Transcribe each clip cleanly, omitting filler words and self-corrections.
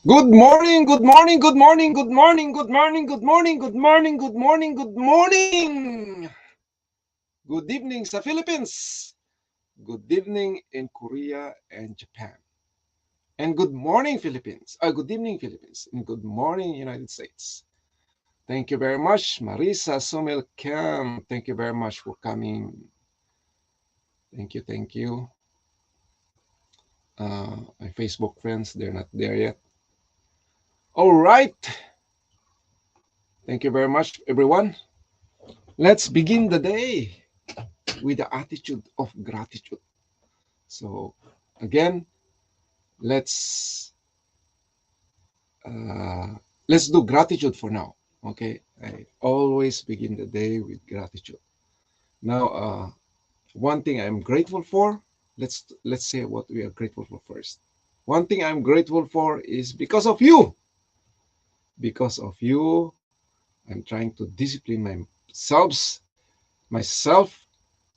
Good morning, good morning, good morning, good morning, good morning, good morning, good morning, good morning, good morning. Good evening sa Philippines. Good evening in Korea and Japan. And good morning, Philippines. Good evening, Philippines. And good morning, United States. Thank you very much, Marisa Sumil Cam. Thank you very much for coming. Thank you, thank you. My Facebook friends, they're not there yet. All right. Thank you very much, everyone. Let's begin the day with the attitude of gratitude. So, again, let's uh, let's do gratitude for now. Okay, I always begin the day with gratitude. Now, one thing I'm grateful for. Let's say what we are grateful for first. One thing I'm grateful for is because of you. Because of you, I'm trying to discipline myself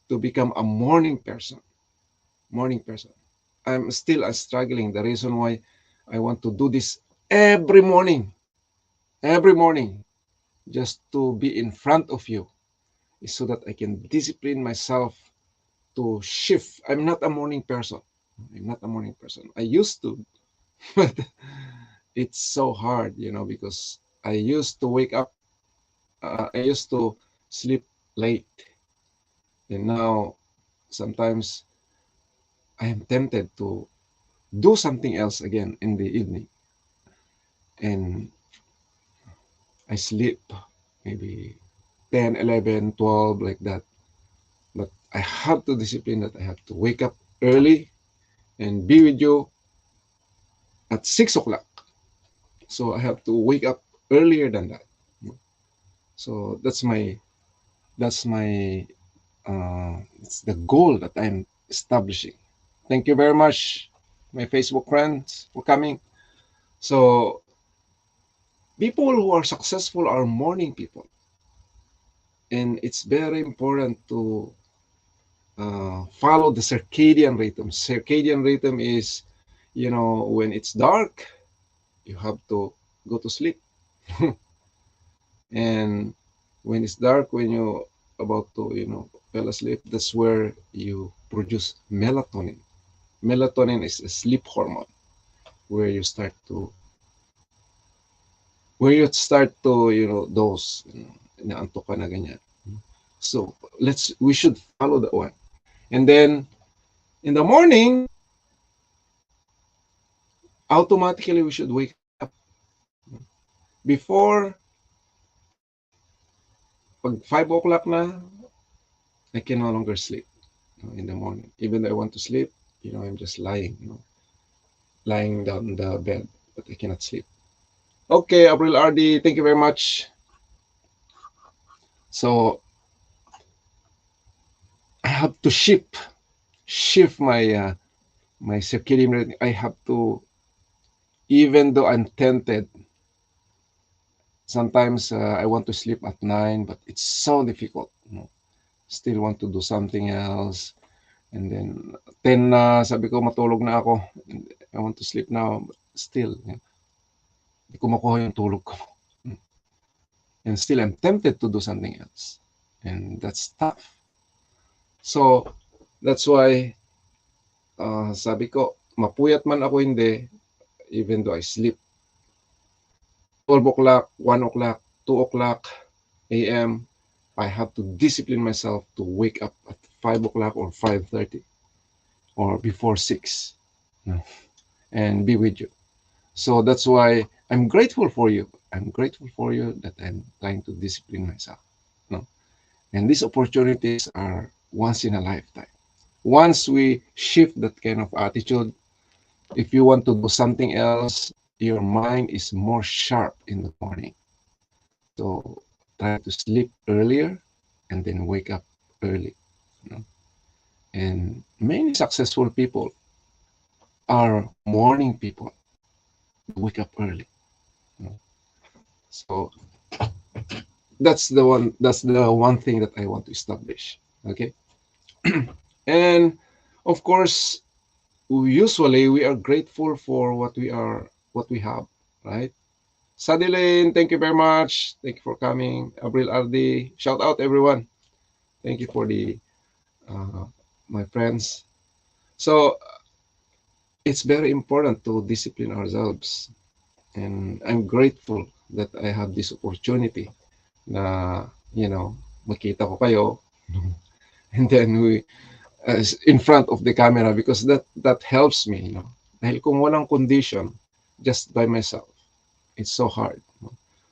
to become a morning person. Morning person. I'm still struggling. The reason why I want to do this every morning, just to be in front of you, is so that I can discipline myself to shift. I'm not a morning person. I'm not a morning person. I used to, but it's so hard, because I used to wake up, I used to sleep late. And now sometimes I am tempted to do something else again in the evening. And I sleep maybe 10, 11, 12, like that. But I have to discipline that I have to wake up early and be with you at 6 o'clock. So I have to wake up earlier than that. So that's it's the goal that I'm establishing. Thank you very much, my Facebook friends, for coming. So people who are successful are morning people. And it's very important to follow the circadian rhythm. Circadian rhythm is, when it's dark, you have to go to sleep. And when it's dark, when you're about to, fall asleep, that's where you produce melatonin. Melatonin is a sleep hormone where you start to, doze, inaantok ka na ganyan. So we should follow that one. And then in the morning, automatically we should wake up. Before, pag 5 o'clock na, I can no longer sleep in the morning. Even though I want to sleep, I'm just lying down in the bed, but I cannot sleep. Okay, April RD, thank you very much. So I have to shift my circadian rhythm. I have to, even though I'm tempted, sometimes I want to sleep at 9, but it's so difficult. Still want to do something else. And then 10 na, sabi ko matulog na ako. I want to sleep now, but still, hindi ko makuha yung tulog ko. And still, I'm tempted to do something else. And that's tough. So, that's why, sabi ko, mapuyat man ako hindi, even though I sleep 12 o'clock, 1 o'clock, 2 o'clock a.m., I have to discipline myself to wake up at 5 o'clock or 5:30 or before 6 and be with you. So that's why I'm grateful for you. I'm grateful for you that I'm trying to discipline myself. And these opportunities are once in a lifetime. Once we shift that kind of attitude, if you want to do something else, your mind is more sharp in the morning. So try to sleep earlier and then wake up early. And many successful people are morning people. They wake up early. So that's the one thing that I want to establish. Okay. And of course, usually we are grateful for what we have. right? Sadilin, thank you very much. Thank you for coming. Abril Ardi, shout out everyone. Thank you for the my friends. So it's very important to discipline ourselves, and I'm grateful that I have this opportunity na makita ko kayo and then we in front of the camera, because that helps me, dahil kung walang condition just by myself, it's so hard.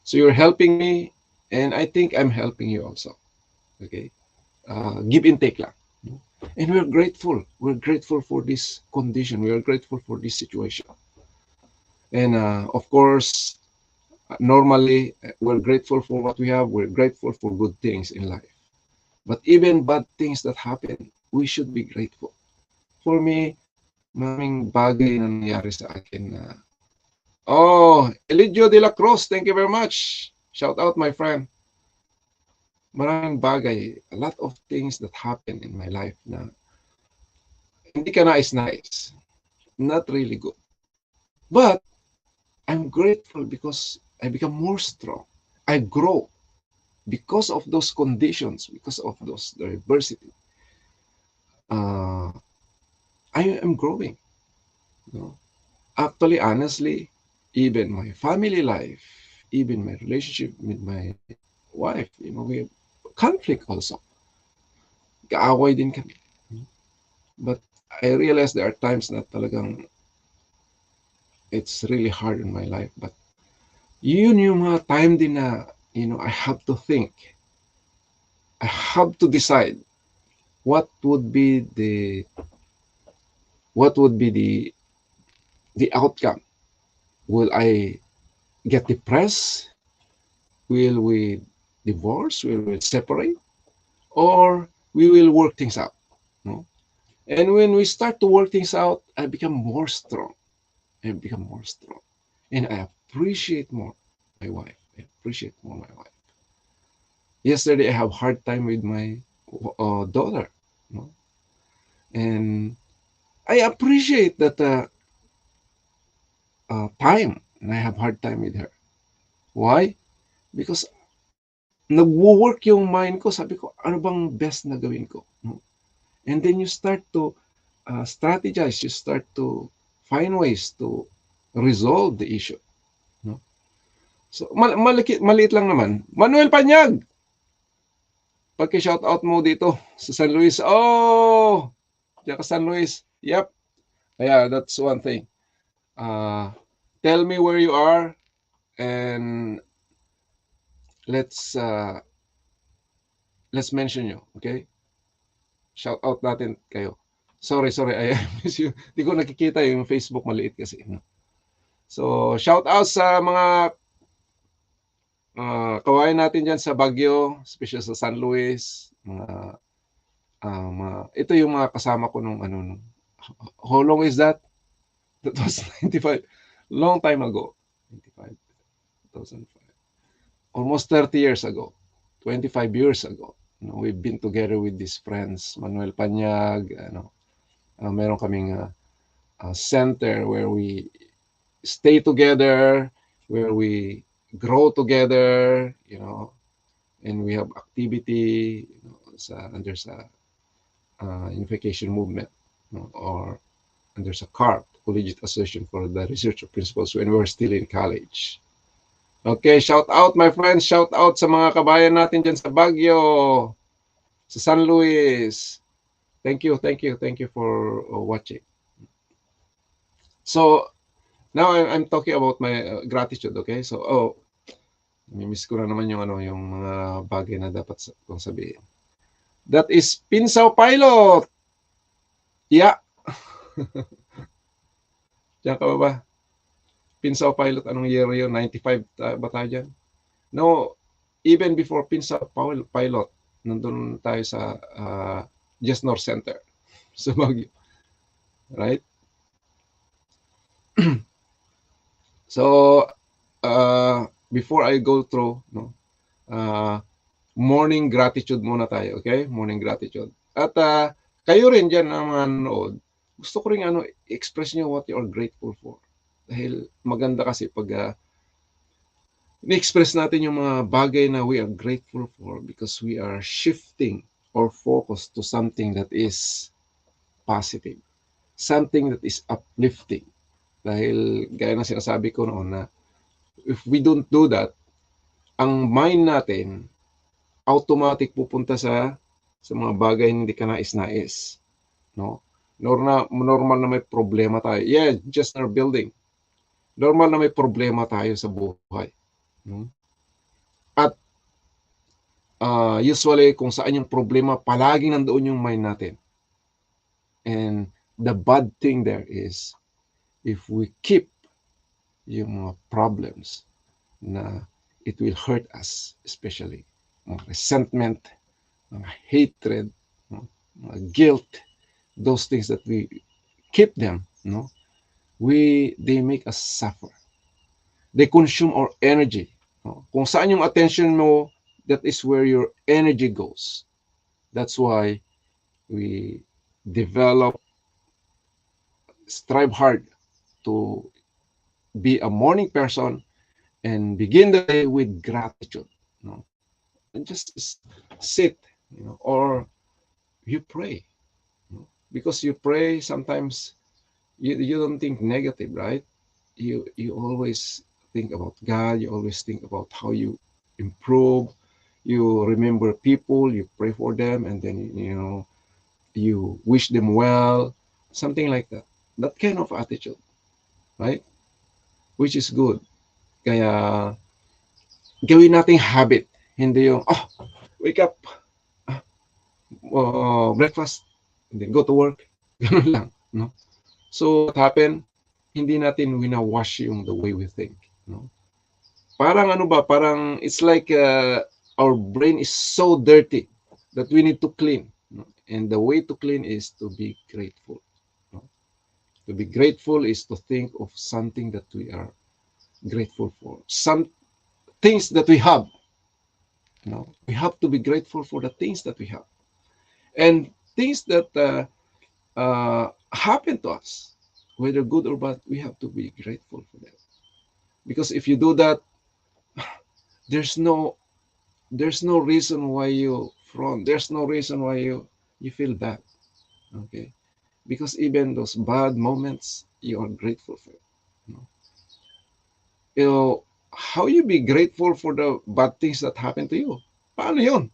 So you're helping me, and I think I'm helping you also. Okay, give and take lang. And we're grateful for this condition, we are grateful for this situation. And of course, normally we're grateful for what we have, we're grateful for good things in life. But even bad things that happen, we should be grateful. For me, maraming bagay na nangyari sa akin na, Elidio de la Cruz, thank you very much. Shout out, my friend. Maraming bagay, a lot of things that happen in my life na hindi ka nais-nais. Not really good. But I'm grateful because I become more strong. I grow because of those conditions, because of those diversity. I am growing. Actually, honestly, even my family life, even my relationship with my wife, we have conflict also. Kaaway din kami. But I realize there are times na talagang it's really hard in my life. But yun yung mga time din na, I have to think. I have to decide what would be the outcome. Will I get depressed? Will we divorce? Will we separate? Or we will work things out? No? And when we start to work things out, I become more strong. And I appreciate more my wife. Yesterday, I have hard time with my daughter. And I appreciate that time, and I have hard time with her. Why? Because nagwo-work yung mind ko. Sabi ko, ano bang best na gawin ko? And then you start to strategize. You start to find ways to resolve the issue. So, maliit lang naman. Manuel Panyag! Pagka-shout out mo dito sa San Luis. Diyan ka San Luis. Yep. Yeah, that's one thing. Tell me where you are, and let's mention you, okay? Shout out natin kayo. Sorry, I miss you. Di ko nakikita yung Facebook, maliit kasi. So, shout out sa mga kawayan natin dyan sa Baguio, especially sa San Luis. Ito yung mga kasama ko nung how long is that? That was 95. Long time ago. 95. 2005. Almost 30 years ago. 25 years ago. We've been together with these friends. Manuel Panyag. Meron kaming center where we stay together, where we grow together, and we have activity, under sa unification movement, or under sa CARP, Collegiate Association for the Research of Principles, when we were still in college. Okay, shout out my friends, shout out sa mga kabayan natin dyan sa Baguio, sa San Luis. Thank you for watching. So, now I'm talking about my gratitude, okay? So, miss ko na naman yung mga bagay na dapat kong sabihin. That is Pinsaw Pilot. Yeah. Diyan ka ba? Pinsaw Pilot, anong year yun? 95 ba tayo dyan? No, even before Pinsaw Pilot, nandun tayo sa Just North Center sa Baguio. Right? So, before I go through, morning gratitude muna tayo, okay? Morning gratitude. At kayo rin dyan na mga nanood, gusto ko rin express nyo what you are grateful for. Dahil maganda kasi pag ni-express natin yung mga bagay na we are grateful for because we are shifting or focus to something that is positive, something that is uplifting. Dahil gaya ng sinasabi ko noon na if we don't do that, ang mind natin automatic pupunta sa mga bagay na hindi ka nais-nais, no? Normal na may problema tayo. Yeah, just our building. Normal na may problema tayo sa buhay. No? At usually kung saan yung problema, palaging nandoon yung mind natin. And the bad thing there is, if we keep yung mga problems na it will hurt us, especially mga resentment, mga hatred, mga guilt, those things that we keep them, no? They make us suffer. They consume our energy. No? Kung saan yung attention mo, that is where your energy goes. That's why we strive hard to be a morning person and begin the day with gratitude. No? And just sit, or you pray. Because you pray, sometimes you don't think negative, right? You always think about God. You always think about how you improve. You remember people. You pray for them, and then you wish them well. Something like that. That kind of attitude, right? Which is good. Kaya gawin nating habit. Hindi yung wake up, breakfast, and then go to work. Ganun lang, no? So what happened? Hindi natin winawash yung the way we think, no? Parang parang it's like our brain is so dirty that we need to clean, no? And the way to clean is to be grateful, no? To be grateful is to think of something that we are grateful for, some things that we have, no? We have to be grateful for the things that we have, and things that happen to us, whether good or bad. We have to be grateful for that, because if you do that, there's no reason why you frown. There's no reason why you feel bad. Okay, because even those bad moments, you are grateful for it. How you be grateful for the bad things that happen to you? Paano yun?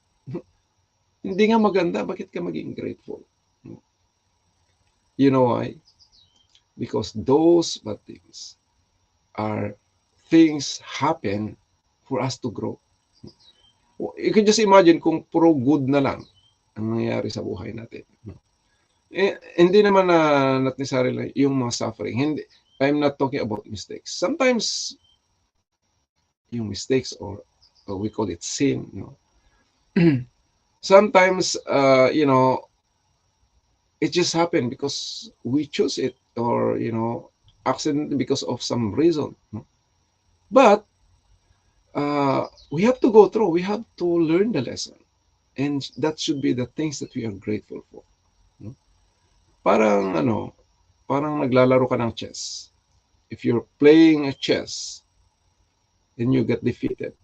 Hindi nga maganda. Bakit ka maging grateful? You know why? Because those bad things are things happen for us to grow. You can just imagine kung puro good na lang ang nangyayari sa buhay natin. Hindi naman not necessarily yung mga suffering. Hindi, I'm not talking about mistakes. Sometimes yung mistakes, or we call it sin, sometimes it just happened because we choose it, or accidentally because of some reason. But we have to go through. We have to learn the lesson, and that should be the things that we are grateful for. Parang parang naglalaro ka ng chess. If you're playing a chess, then you get defeated.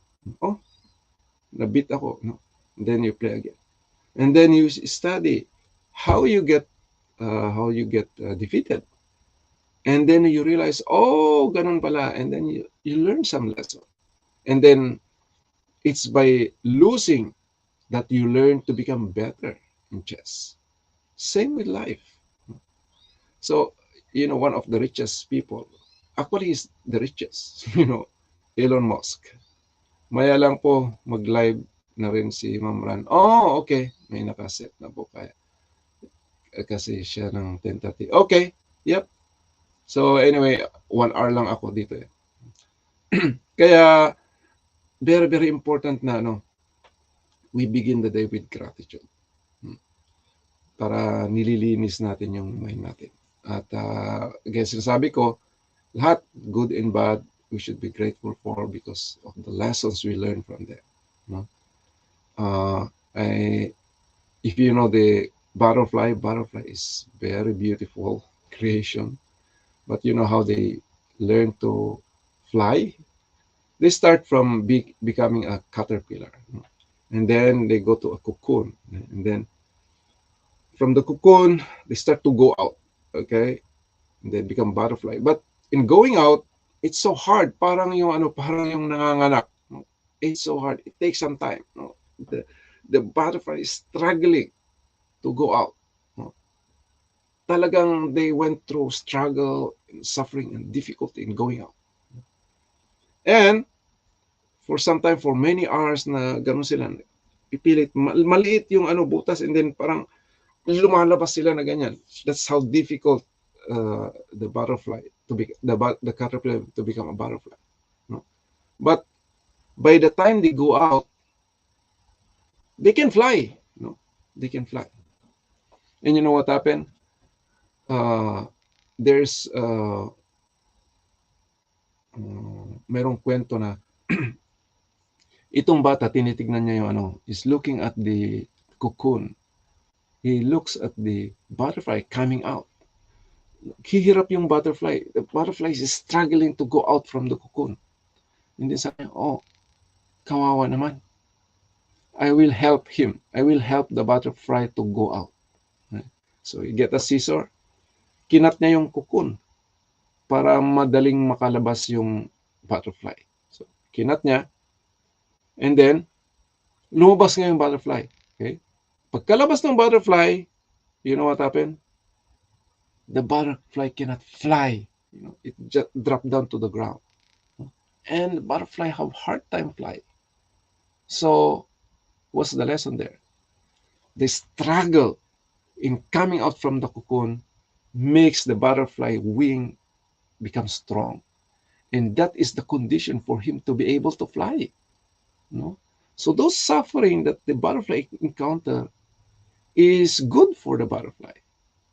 Nabit ako. Then you play again, and then you study how you get defeated, and then you realize, ganun pala, and then you learn some lesson, and then it's by losing that you learn to become better in chess. Same with life. So one of the richest people, actually is the richest, Elon Musk. Maya lang po mag-live na rin si Ma'am Ran. Okay, may nakaset na po kaya. Kasi siya ng 10:30. Okay, yep. So anyway, 1 hour lang ako dito. Kaya very, very important na we begin the day with gratitude. Para nililinis natin yung mind natin. At again, sinasabi ko, lahat, good and bad, we should be grateful for because of the lessons we learn from them. If you know the butterfly is very beautiful creation, but you know how they learn to fly, they start from becoming a caterpillar, and then they go to a cocoon, and then from the cocoon they start to go out, okay, and then become butterfly. But in going out, it's so hard. Parang yung nanganganak. No? It's so hard. It takes some time. No? The butterfly is struggling to go out. No? Talagang they went through struggle, and suffering, and difficulty in going out. And for some time, for many hours na ganun sila, pipilit, maliit yung butas, and then parang lumalabas sila na ganyan. That's how difficult the butterfly to be the caterpillar to become a butterfly. No? But by the time they go out, they can fly. No? They can fly. And you know what happened? There's merong kwento na itong bata, tinitignan niya yung is looking at the cocoon. He looks at the butterfly coming out. Hihirap yung butterfly. The butterfly is struggling to go out from the cocoon. Hindi sabi, oh, kawawa naman. I will help him. I will help the butterfly to go out. So, you get a scissor. Kinat niya yung cocoon para madaling makalabas yung butterfly. So, kinat niya. And then, lumabas nga yung butterfly. Okay? Pagkalabas ng butterfly, you know what happened? The butterfly cannot fly. It just dropped down to the ground. And the butterfly have hard time flying. So, what's the lesson there? The struggle in coming out from the cocoon makes the butterfly wing become strong. And that is the condition for him to be able to fly. No? So those suffering that the butterfly encounter is good for the butterfly.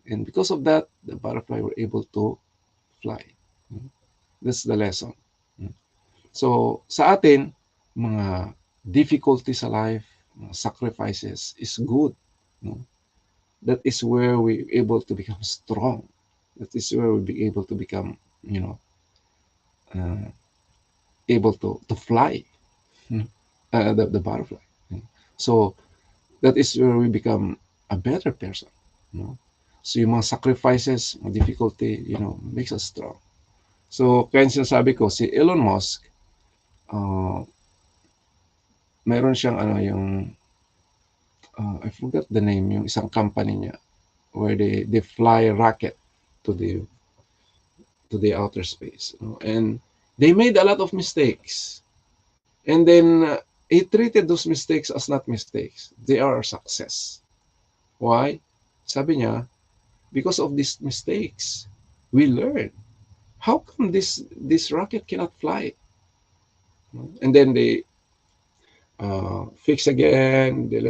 And because of that, the butterfly were able to fly. That's the lesson. So sa atin, mga difficulty sa life, mga sacrifices is good. No? That is where we able to become strong. That is where we be able to become, able to fly, the butterfly. So that is where we become a better person. So yung mga sacrifices, mga difficulty, makes us strong. So kaya sinasabi ko, si Elon Musk, meron siyang I forgot the name, yung isang company niya where they fly rocket to the outer space, and they made a lot of mistakes, and then he treated those mistakes as not mistakes. They are a success. Why? Sabi niya, because of these mistakes, we learn. How come this rocket cannot fly? And then they fix again. They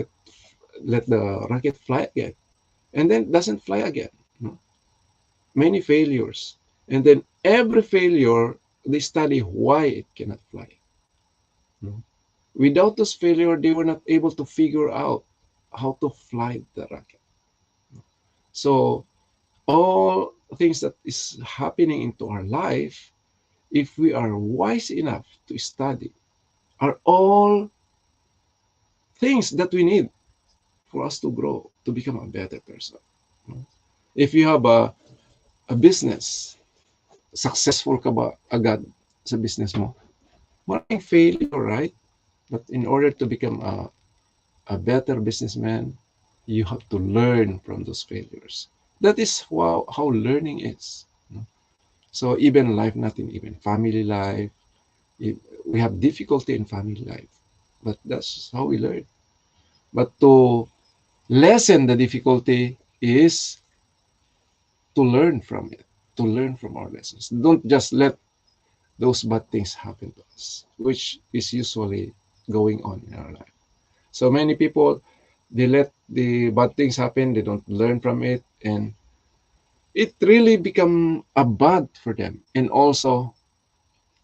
let the rocket fly again, and then doesn't fly again. Many failures, and then every failure they study why it cannot fly. Without this failure, they were not able to figure out how to fly the rocket. So all things that is happening into our life, if we are wise enough to study, are all things that we need for us to grow, to become a better person. If you have a business, successful ka ba agad sa business mo? Maraming failure, right? But in order to become a better businessman, you have to learn from those failures. That is how learning is. So even life, nothing, even family life, we have difficulty in family life, but that's how we learn. But to lessen the difficulty is to learn from it, to learn from our lessons. Don't just let those bad things happen to us, which is usually going on in our life. So many people, they let the bad things happen, they don't learn from it, and it really become a bad for them. And also,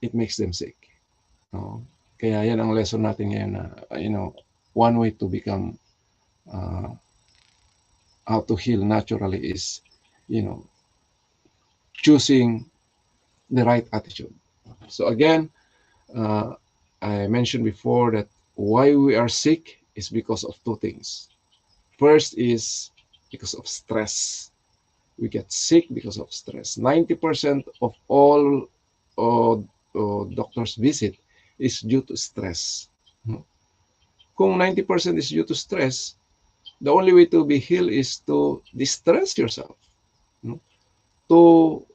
it makes them sick. Kaya yan ang lesson natin ngayon na, one way to become, how to heal naturally is, choosing the right attitude. So again, uh, I mentioned before that why we are sick is because of two things. First is because of stress. We get sick because of stress. 90% of all doctors visit is due to stress. Kung 90% is due to stress, the only way to be healed is to distress yourself, to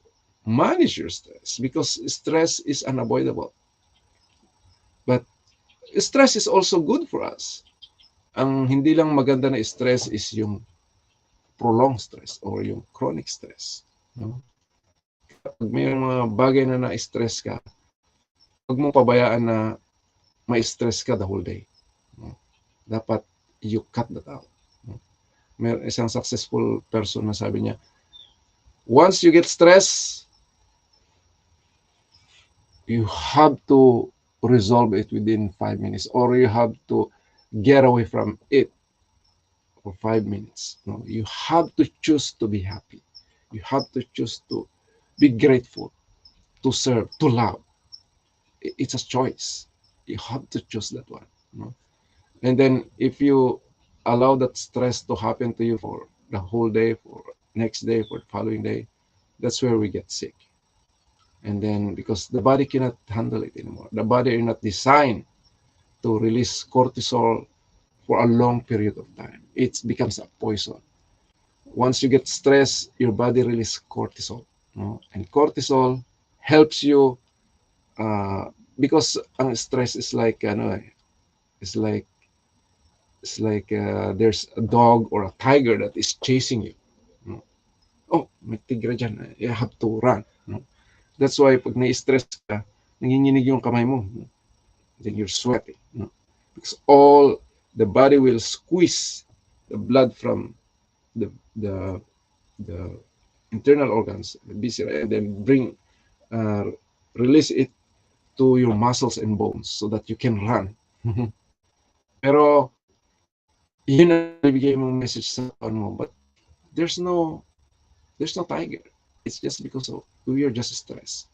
manage your stress, because stress is unavoidable. But stress is also good for us. Ang hindi lang maganda na stress is yung prolonged stress or yung chronic stress. No? Kaya pag may mga bagay na na-stress ka, huwag mong pabayaan na ma-stress ka the whole day. No? Dapat you cut that out. No? May isang successful person na sabi niya, once you get stressed, you have to resolve it within 5 minutes, or you have to get away from it for 5 minutes. No, you have to choose to be happy. You have to choose to be grateful, to serve, to love. It's a choice. You have to choose that one. No? And then if you allow that stress to happen to you for the whole day, for next day, for the following day, that's where we get sick. And then because the body cannot handle it anymore. The body is not designed to release cortisol for a long period of time. It becomes a poison. Once you get stressed, your body releases cortisol. No? And cortisol helps you because ang stress is like it's like there's a dog or a tiger that is chasing you. No? Oh, may tigre dyan. You have to run. No? That's why pag na-stress ka, nanginginig yung kamay mo. No? Then you're sweating. No? Because all the body will squeeze the blood from the the the internal organs, the viscera, and then release it to your muscles and bones so that you can run. Pero yun ang bibigay mong message sa mo, but there's no tiger. It's just because of we are just stressed.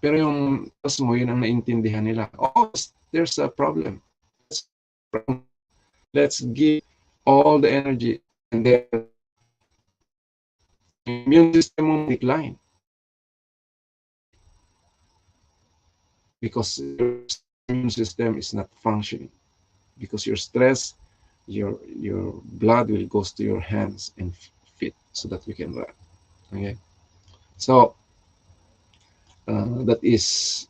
Pero yung tas mo, yun ang naintindihan nila. Oh, there's a problem. Let's give all the energy, and then immune system will decline because your immune system is not functioning. Because you're stressed, your blood will go to your hands and feet so that you can run. Okay, so that is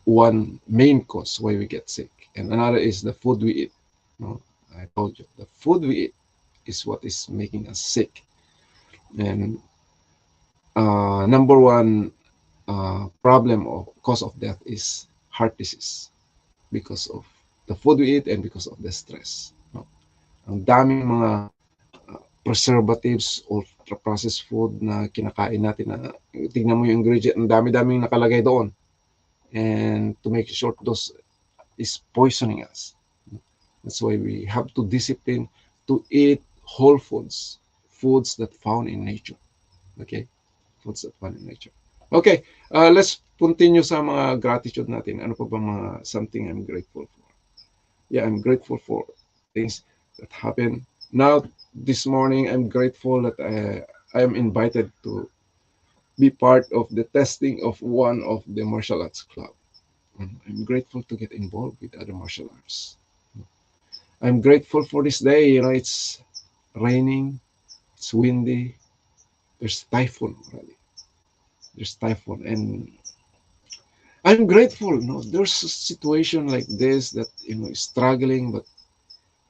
one main cause why we get sick, and another is the food we eat. No, I told you the food we eat is what is making us sick. And number one problem or cause of death is heart disease because of the food we eat and because of the stress. No? Ang daming mga preservatives, ultra-processed food na kinakain natin na tingnan mo yung ingredient, ang dami-daming nakalagay doon. And to make short, those is poisoning us. That's why we have to discipline to eat whole foods, foods that found in nature. Okay? Foods that found in nature. Okay, let's continue sa mga gratitude natin. Ano pa ba mga something I'm grateful for? Yeah, I'm grateful for things that happen. Now, this morning, I'm grateful that I am invited to be part of the testing of one of the martial arts club. I'm grateful to get involved with other martial arts. I'm grateful for this day. You know, it's raining, it's windy, there's typhoon already. There's typhoon, and I'm grateful. You know, there's a situation like this that is struggling, but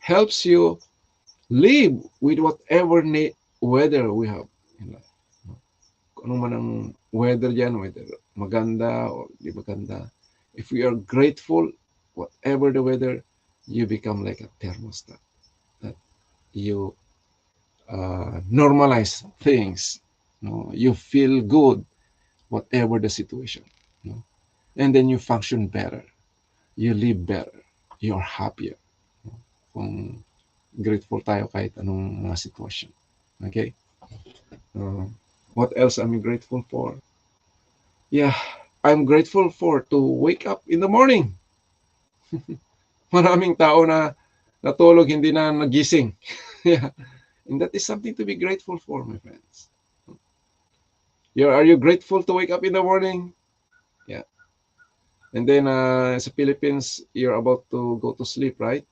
helps you live with whatever weather we have in life. Kung ano man ang weather dyan, whether maganda or di maganda, if we are grateful, whatever the weather, you become like a thermostat. That you normalize things. You feel good, whatever the situation. And then you function better. You live better. You're happier. Kung grateful tayo kahit anong mga sitwasyon. Okay? What else am I grateful for? Yeah. I'm grateful for to wake up in the morning. Maraming tao na natulog, hindi na nagising. Yeah. And that is something to be grateful for, my friends. Are you grateful to wake up in the morning? Yeah. And then sa Philippines, you're about to go to sleep, right?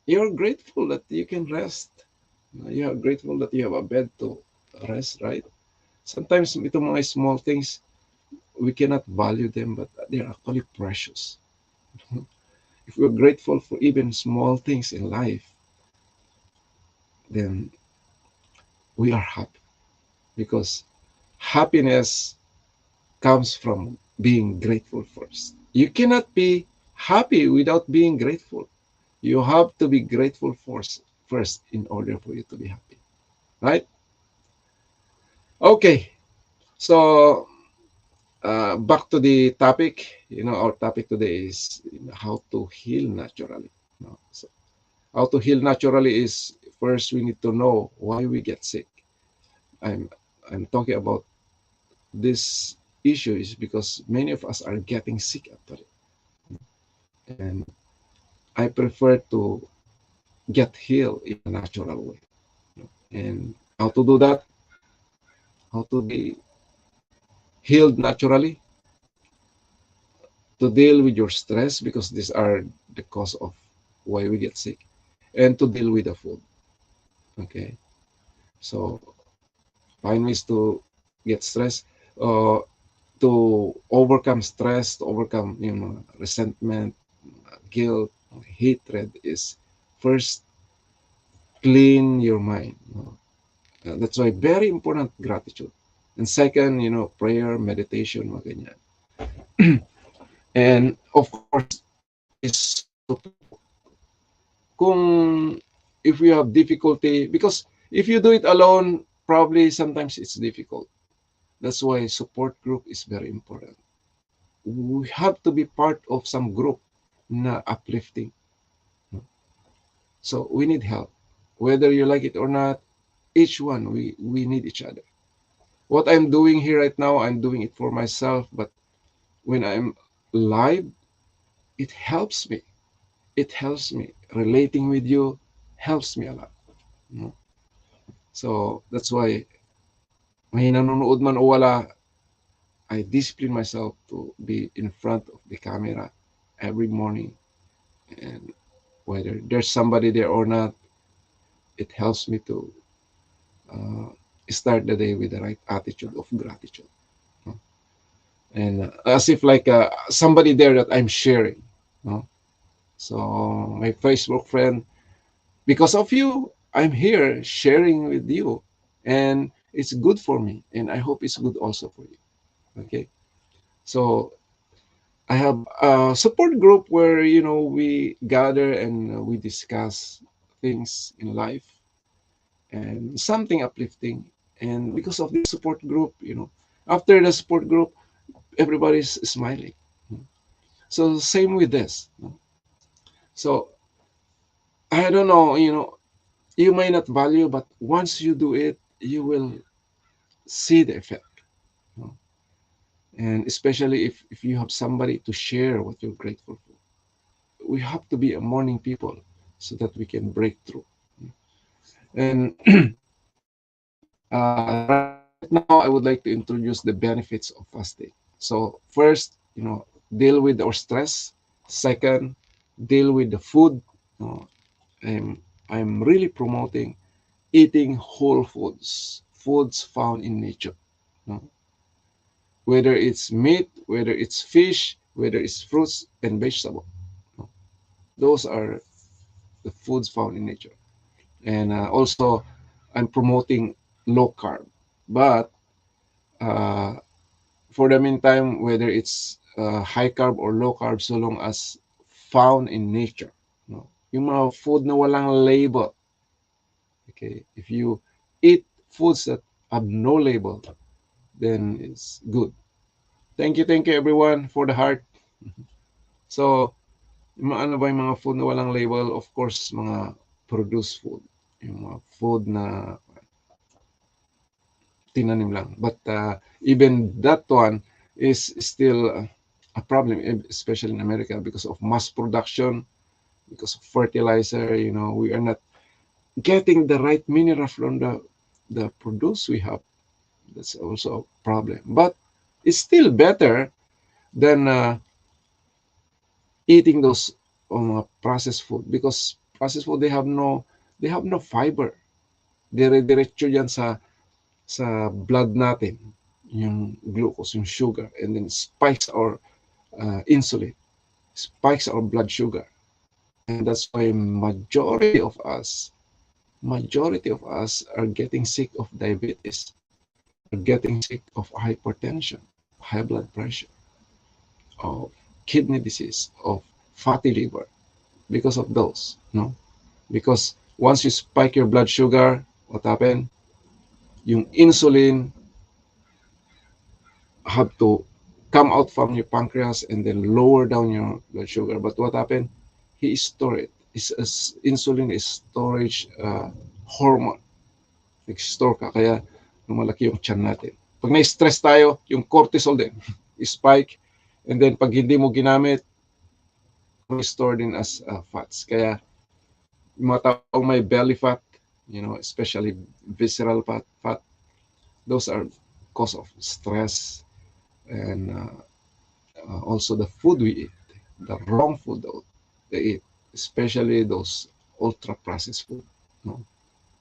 You're grateful that you can rest. You're grateful that you have a bed to rest, right? Sometimes itong mga small things, we cannot value them, but they're actually precious. If we're grateful for even small things in life, then we are happy, because happiness comes from being grateful first. You cannot be happy without being grateful. You have to be grateful first in order for you to be happy, right? Okay, so back to the topic. Our topic today is how to heal naturally. So how to heal naturally is, first we need to know why we get sick. I'm I'm talking about this issue is because many of us are getting sick actually, and I prefer to get healed in a natural way. And how to do that? How to be healed naturally? To deal with your stress, because these are the cause of why we get sick, and to deal with the food. Okay, so find ways to get stress, uh, to overcome stress, to overcome resentment, guilt, hatred, is first clean your mind. That's why very important gratitude. And second, prayer, meditation, mga ganyan. And of course, is kung if you have difficulty, because if you do it alone, probably sometimes it's difficult. That's why support group is very important. We have to be part of some group na uplifting. So we need help. Whether you like it or not, each one, we need each other. What I'm doing here right now, I'm doing it for myself, but when I'm live, it helps me. It helps me. Relating with you helps me a lot. So that's why may nanonood man o wala, I discipline myself to be in front of the camera every morning. And whether there's somebody there or not, it helps me to uh, start the day with the right attitude of gratitude. And as if like somebody there that I'm sharing. So my Facebook friend, because of you, I'm here sharing with you. And it's good for me. And I hope it's good also for you. Okay. So I have a support group where we gather and we discuss things in life and something uplifting. And because of the support group, after the support group, everybody's smiling. So same with this. So I don't know, you may not value, but once you do it, you will see the effect. And especially if you have somebody to share what you're grateful for. We have to be a morning people so that we can break through. And right now, I would like to introduce the benefits of fasting. So first, deal with our stress. Second, deal with the food. Uh, I'm really promoting eating whole foods, foods found in nature. Whether it's meat, whether it's fish, whether it's fruits and vegetable. Those are the foods found in nature. And also, I'm promoting low carb. But uh, for the meantime, whether it's high carb or low carb, so long as found in nature. Yung mga food na walang label. Okay, if you eat foods that have no label, then it's good. Thank you everyone for the heart. So, ano ba yung mga food na walang label? Of course, mga produced food. Yung mga food na tinanim lang. But even that one, is still a problem, especially in America, because of mass production, because of fertilizer. We are not getting the right mineral from the produce we have. That's also a problem. But it's still better than eating those processed food, because processed food, they have no fiber. Dire-diretso yan sa blood natin, yung glucose, yung sugar, and then spikes our insulin, spikes our blood sugar. And that's why majority of us are getting sick of diabetes, are getting sick of hypertension, high blood pressure, of kidney disease, of fatty liver, because of those, no? Because once you spike your blood sugar, what happened? Yung insulin have to come out from your pancreas and then lower down your blood sugar. But what happened? He store it. Insulin is storage hormone. Nag-store ka, kaya lumalaki yung tiyan natin. Pag na-stress tayo, yung cortisol din, spike. And then pag hindi mo ginamit, store din as fats. Kaya yung mga taong may belly fat, especially visceral fat, those are cause of stress. And also the food we eat, the wrong food they eat, especially those ultra processed food, no?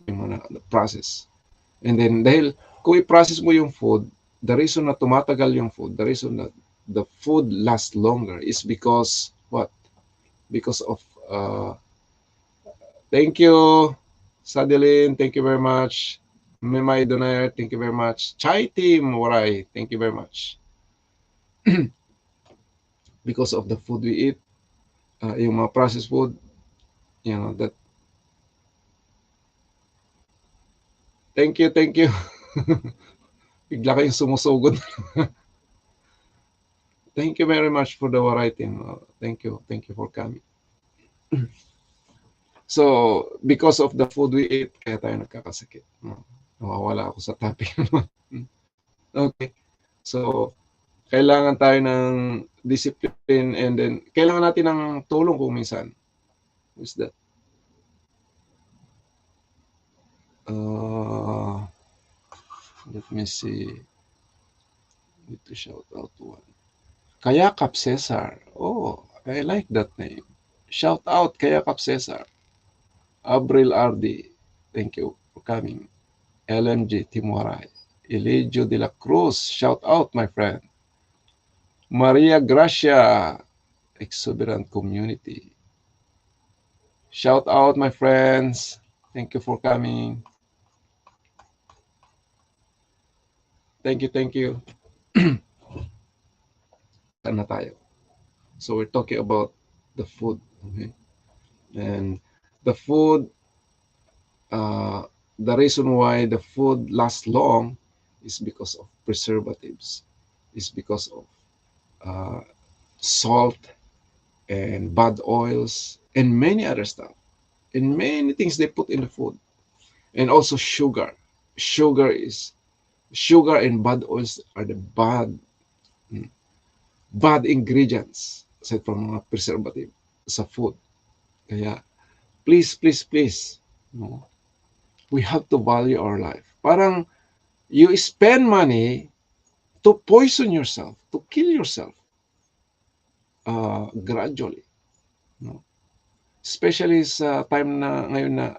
Yung mga process. And then dahil kung i-process mo yung food, the reason na tumatagal yung food, the reason that the food lasts longer is because what? Because of thank you, Sadeline, thank you very much. Mimay Donayer, thank you very much. Chai Team Waray, thank you very much. Because of the food we eat, yung mga processed food, that. Thank you. Bigla kayong sumusugod. Thank you very much for the variety. Thank you for coming. So, because of the food we eat, kaya tayo nagkakasakit. Nawawala ako sa topic. Okay. So, kailangan tayo ng discipline, and then kailangan natin ng tulong kung minsan. Who's that? Let me see. Need to shout out one. Kayakap Cesar. Oh, I like that name. Shout out Kayakap Cesar. Abril RD. Thank you for coming. LMG Timoray. Eligio de la Cruz. Shout out, my friend. Maria Gracia. Exuberant Community. Shout out, my friends. Thank you for coming. Thank you. Saan na tayo? So we're talking about the food. Okay? And the food, the reason why the food lasts long is because of preservatives, is because of salt and bad oils and many other stuff, and many things they put in the food. And also sugar. Sugar and bad oils are the bad ingredients aside from mga preservative sa food. Kaya please, no, we have to value our life. Parang you spend money to poison yourself, to kill yourself gradually. No? Especially sa time na ngayon na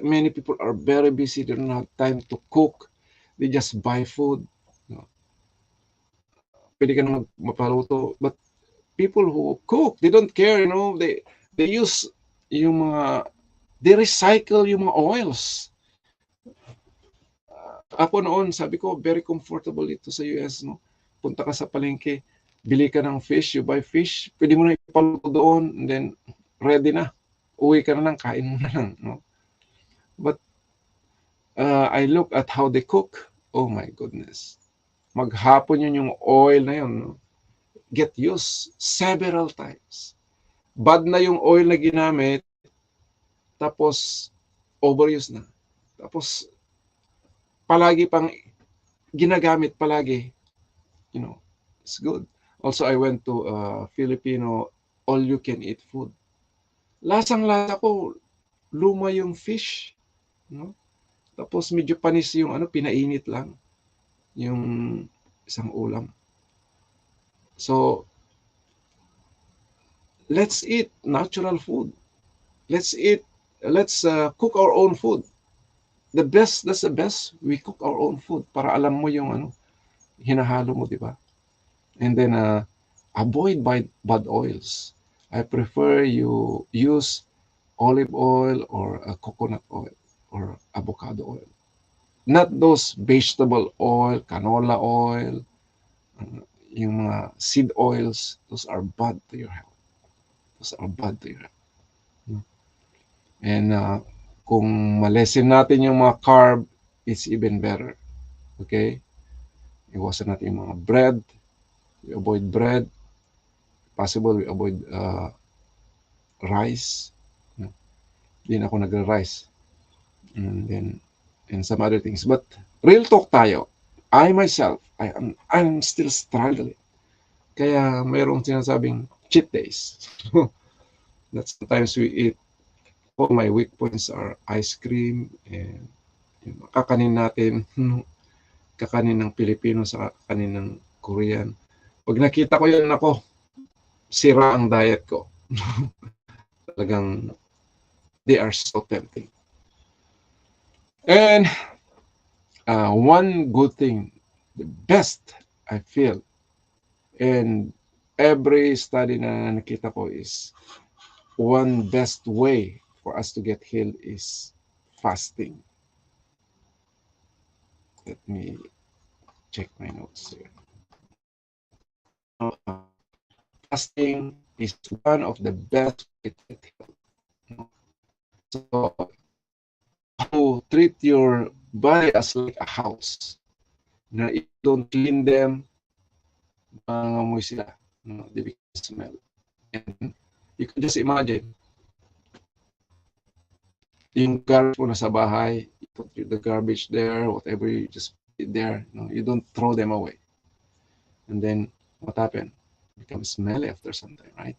many people are very busy, they don't have time to cook, they just buy food. No? Pwede ka na mapaluto, but people who cook, they don't care, they use yung mga, they recycle yung mga oils. Ako noon, sabi ko, very comfortable dito sa US, no? Punta ka sa palengke, bili ka ng fish, you buy fish, pwede mo na ipaluto doon, and then ready na. Uwi ka na lang, kain mo na lang, no? But I look at how they cook. Oh my goodness. Maghapon yun yung oil na yun, no? Get used several times. Bad na yung oil na ginamit, tapos overuse na. Tapos palagi pang ginagamit palagi, It's good. Also, I went to Filipino all-you-can-eat food. Lasang-lasa ko, luma yung fish. No? Tapos medyo panis yung pinainit lang. Yung isang ulam. So, let's eat natural food. Let's cook our own food. That's the best. We cook our own food para alam mo yung hinahalo mo, di ba? And then, avoid bad oils. I prefer you use olive oil or coconut oil or avocado oil. Not those vegetable oil, canola oil, yung mga seed oils. Those are bad to your health. Those are bad to your health. And kung malesen natin yung mga carb, it's even better. Okay? Iwasan natin yung mga bread. We avoid bread. Possible, we avoid rice. Hindi na ako nagra-rice. And then, and some other things. But, real talk tayo. I myself, I'm still struggling. Kaya mayroong sinasabing cheat days. That sometimes we eat. All my weak points are ice cream and kakanin natin, kakanin ng Pilipino sa kakanin ng Korean. Pag nakita ko yun, ako, sira ang diet ko. Talagang, they are so tempting. And one good thing, the best I feel, and every study na nakita ko is, one best way for us to get healed is fasting. Let me check my notes here. Fasting is one of the best ways to get healed. So, to treat your body as like a house. Na if you don't clean them, mangangamoy sila. They become smell. And you can just imagine, yung garbage mo na sa bahay, you put the garbage there, whatever, you just put it there. You don't throw them away. And then, what happened? It becomes smelly after some time, right?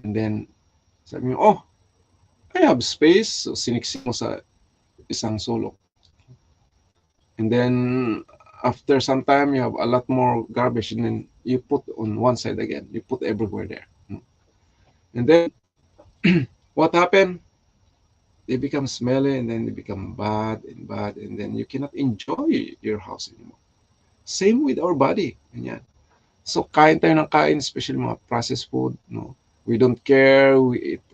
And then, sabi mo, oh, I have space. So, siniksik mo sa isang sulok. And then, after some time, you have a lot more garbage, and then you put on one side again. You put everywhere there. And then, what happened? They become smelly, and then they become bad, and then you cannot enjoy your house anymore. Same with our body. Ganyan. So, kain tayo ng kain, especially mga processed food. No? We don't care. We eat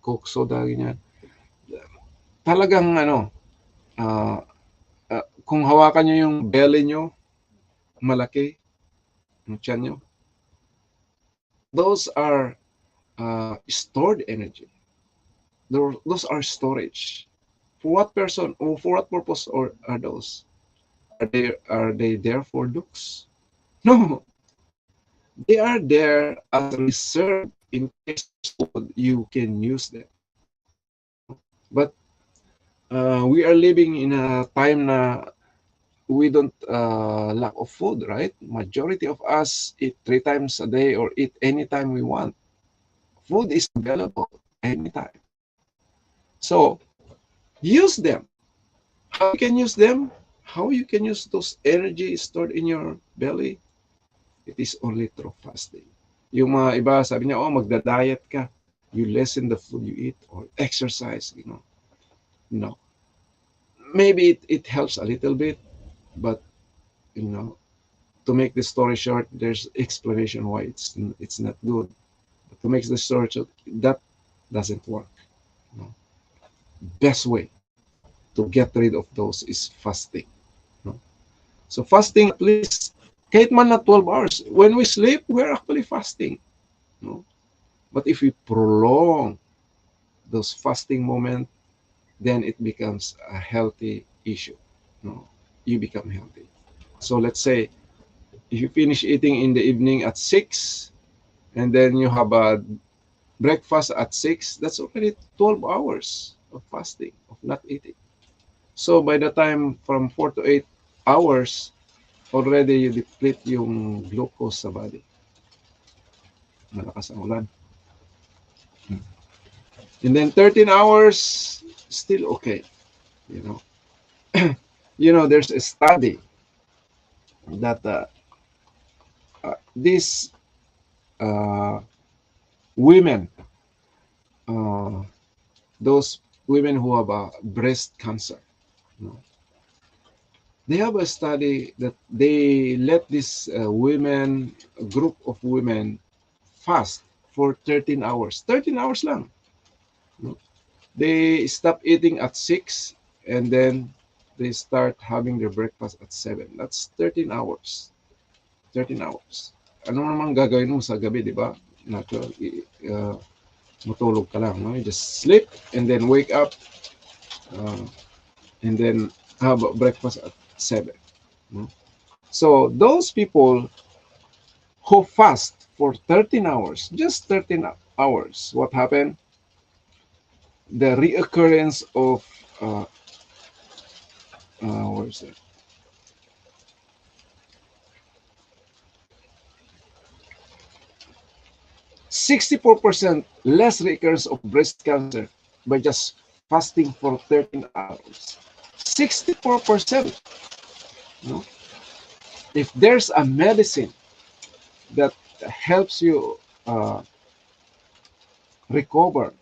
Coke, soda, ganyan. Talagang, kung hawakan nyo yung belly nyo, malaki, yung tiyan nyo, those are stored energy. Those are storage. For what person or for what purpose are those? Are they there for looks? No. They are there as a reserve in case you can use them. But we are living in a time na we don't lack of food, right? Majority of us eat 3 times a day or eat anytime we want. Food is available anytime. So, use them. How you can use them? How you can use those energy stored in your belly? It is only through fasting. Yung mga iba, sabi niya, oh, magda-diet ka. You lessen the food you eat or exercise, No. Maybe it helps a little bit, but, to make the story short, there's explanation why it's not good. But to make the story short, that doesn't work. Best way to get rid of those is fasting. So fasting at least, kahit man na 12 hours. When we sleep, we're actually fasting. But if we prolong those fasting moments, then it becomes a healthy issue. You become healthy. So let's say, if you finish eating in the evening at 6, and then you have a breakfast at 6, that's already 12 hours of fasting, of not eating. So by the time from 4 to 8 hours already you deplete yung glucose sa body. Malakas ang ulan. And then 13 hours, still okay. You know, there's a study that these women, those women who have breast cancer, they have a study that they let this a group of women fast for 13 hours. 13 hours lang. They stop eating at 6 and then they start having their breakfast at 7. That's 13 hours. 13 hours. Ano naman gagawin mo sa gabi, di ba? Natural, matulog ka lang. No? You just sleep and then wake up and then have breakfast at 7. No? So those people who fast for 13 hours, just 13 hours, what happened? The reoccurrence of where is it? %64% less recurrence of breast cancer by just fasting for 13 hours. 64%. No? If there's a medicine that helps you recover,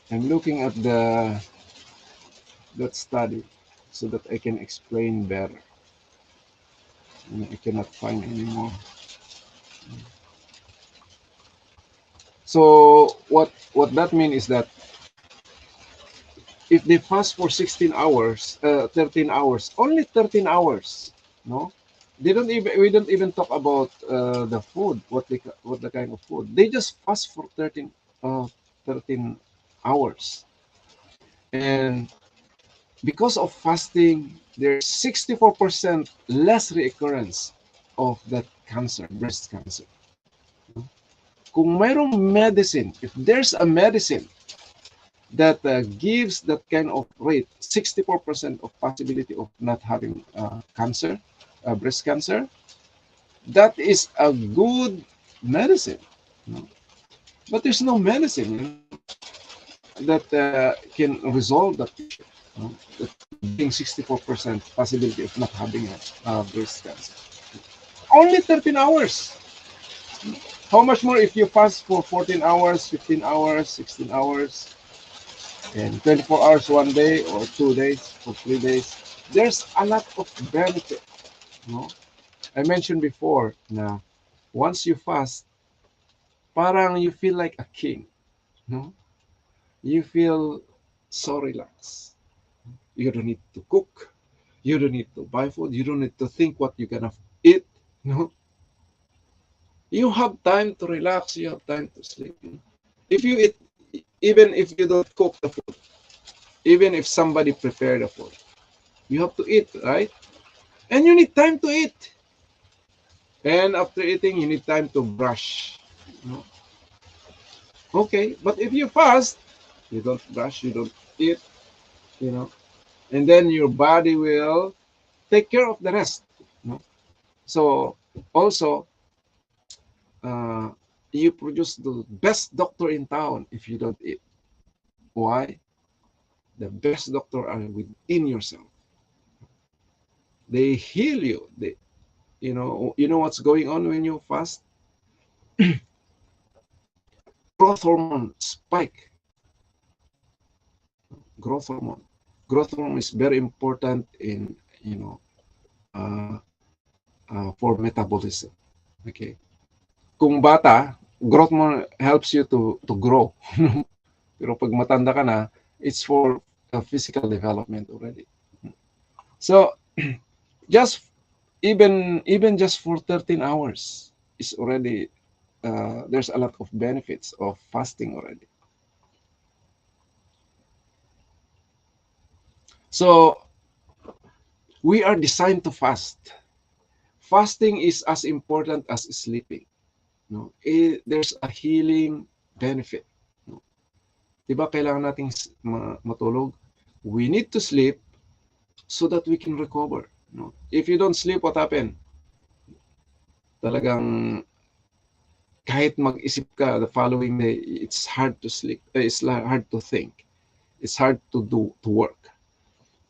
I'm looking at that study so that I can explain better. I cannot find anymore. So what that means is that if they fast for 16 hours, 13 hours, only 13 hours, no? We don't even talk about the food, what the kind of food. They just fast for 13 hours. And because of fasting, there's 64% less recurrence of that cancer, breast cancer. Kung mayroong medicine, if there's a medicine that gives that kind of rate, 64% of possibility of not having cancer, breast cancer, that is a good medicine. But there's no medicine that can resolve that issue. That being 64% possibility of not having breast cancer. Only 13 hours. How much more if you fast for 14 hours, 15 hours, 16 hours, and 24 hours one day or 2 days or 3 days? There's a lot of benefit. No? I mentioned before na once you fast, parang you feel like a king. No? You feel so relaxed. You don't need to cook. You don't need to buy food. You don't need to think what you're gonna eat. No? You have time to relax. You have time to sleep. If you eat, even if you don't cook the food, even if somebody prepared the food, you have to eat, right? And you need time to eat. And after eating, you need time to brush. No? Okay, but if you fast, you don't brush, you don't eat, and then your body will take care of the rest. So also, you produce the best doctor in town if you don't eat. Why? The best doctor are within yourself. They heal you. You know what's going on when you fast? Growth hormone spike. Growth hormone. Growth hormone is very important in uh, for metabolism. Okay. Kung bata, growth hormone helps you to grow. Pero pag matanda ka na, it's for physical development already. So just even just for 13 hours is already there's a lot of benefits of fasting already. So We are designed to fast. Fasting is as important as sleeping. No, there's a healing benefit. No, diba kailangan nating matulog? We need to sleep so that we can recover. No, if you don't sleep, what happen? Talagang kahit mag-isip ka the following day, it's hard to sleep. It's hard to think. It's hard to work.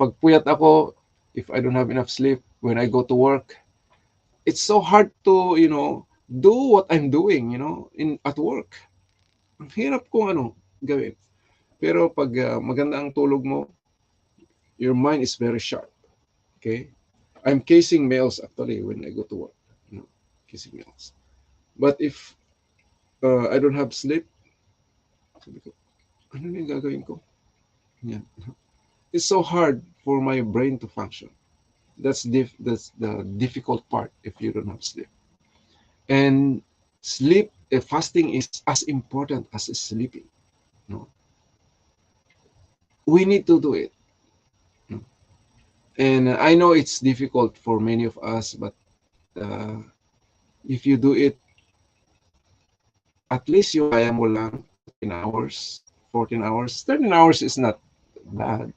Pag puyat ako, if I don't have enough sleep, when I go to work, it's so hard to, do what I'm doing, at work. Ang hirap kung gawin. Pero pag maganda ang tulog mo, your mind is very sharp. Okay? I'm casing meals actually when I go to work. Casing meals. But if I don't have sleep, sabi ko, ano na yung gagawin ko? Yan. It's so hard for my brain to function. That's the difficult part if you don't have sleep. And sleep, fasting is as important as sleeping. No, we need to do it. No? And I know it's difficult for many of us, but if you do it, at least yung kaya mo lang 10 hours, 14 hours, 13 hours is not bad,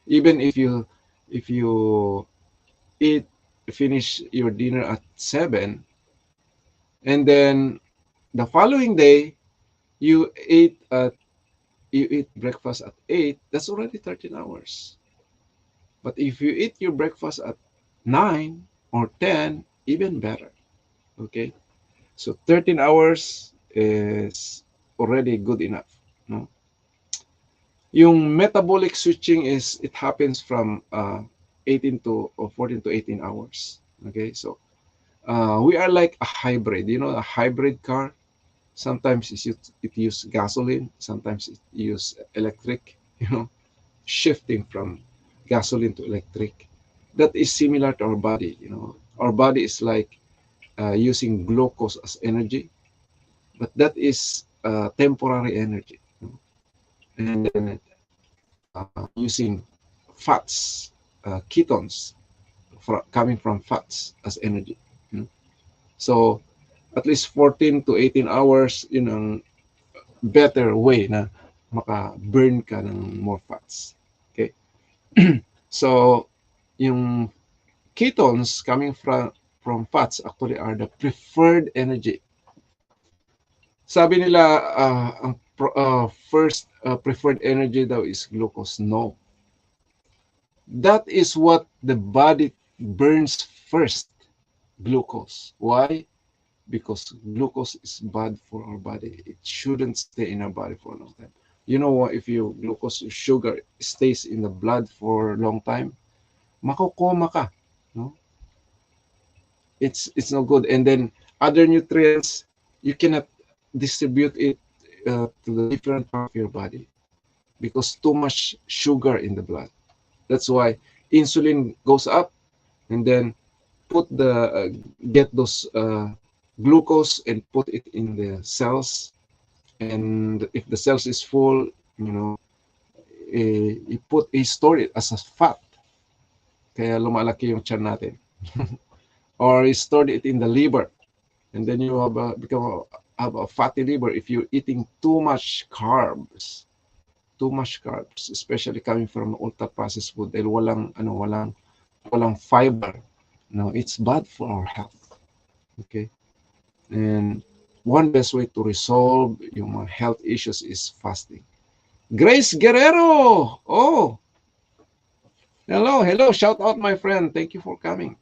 Even if you eat, finish your dinner at 7, and then the following day you eat breakfast at 8, that's already 13 hours. But if you eat your breakfast at 9 or 10, even better. Okay, so 13 hours is already good enough. No, yung metabolic switching it happens from 18 to or 14 to 18 hours. Okay, so we are like a hybrid. A hybrid car. Sometimes it uses gasoline. Sometimes it uses electric. Shifting from gasoline to electric. That is similar to our body. Our body is like using glucose as energy, but that is temporary energy. And then using fats, ketones, coming from fats as energy. So at least 14 to 18 hours, yun ang better way na maka-burn ka ng more fats. Okay? So yung ketones coming from fats actually are the preferred energy. Sabi nila ang first preferred energy daw is glucose. No. That is what the body burns first, glucose. Why? Because glucose is bad for our body. It shouldn't stay in our body for a long time. You know what? If glucose sugar stays in the blood for a long time, makukoma ka. No? It's no good. And then other nutrients, you cannot distribute it to the different part of your body because too much sugar in the blood. That's why insulin goes up, and then get those glucose and put it in the cells. And if the cells is full, you store it as a fat. Kaya lumalaki yung tiyan natin. Or you stored it in the liver, and then you have a fatty liver if you're eating too much carbs, especially coming from ultra processed food. Dahil walang fiber. No, it's bad for our health. Okay, and one best way to resolve your health issues is fasting. Grace Guerrero, oh, hello, shout out my friend. Thank you for coming.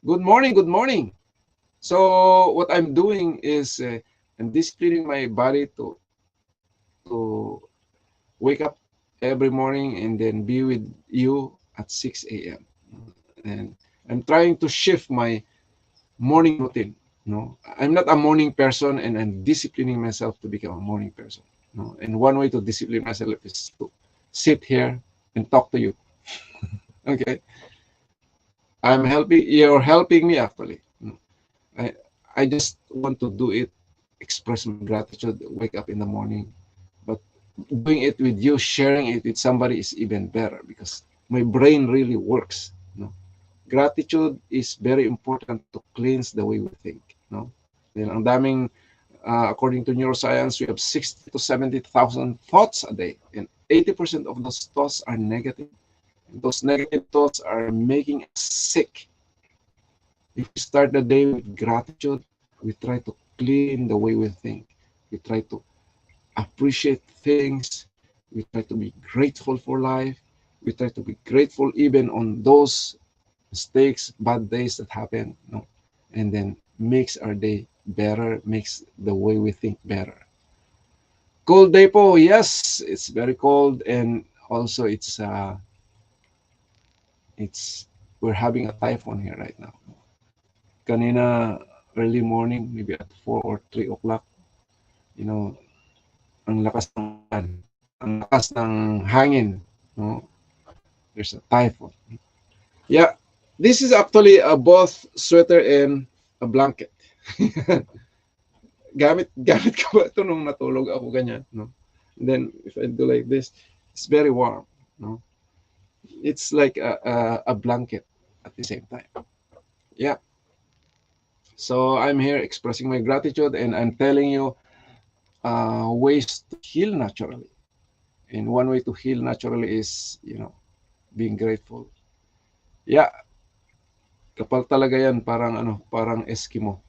Good morning. So what I'm doing is I'm disciplining my body to wake up every morning and then be with you at 6 a.m. And I'm trying to shift my morning routine. No, I'm not a morning person, and I'm disciplining myself to become a morning person. No, and one way to discipline myself is to sit here and talk to you. Okay, you're helping me actually. I just want to do it, express my gratitude, wake up in the morning. But doing it with you, sharing it with somebody is even better, because my brain really works. No? Gratitude is very important to cleanse the way we think. No? Then ang daming, according to neuroscience, we have 60 to 70,000 thoughts a day, and 80% of those thoughts are negative. And those negative thoughts are making us sick. If we start the day with gratitude, we try to clean the way we think. We try to appreciate things. We try to be grateful for life. We try to be grateful even on those mistakes, bad days that happen. No? And then makes our day better, makes the way we think better. Cold day po, yes, it's very cold, and also it's we're having a typhoon here right now. Kanina early morning, maybe at 4 or 3 o'clock, you know, ang lakas ng ang lakas ng hangin, no? There's a typhoon. Yeah, this is actually a both sweater and a blanket. gamit ko ba ito nung natulog ako ganyan, no? And then if I do like this, it's very warm, no? It's like a blanket at the same time. Yeah. So I'm here expressing my gratitude, and I'm telling you ways to heal naturally. And one way to heal naturally is, being grateful. Yeah, kapal talaga yan, parang Eskimo.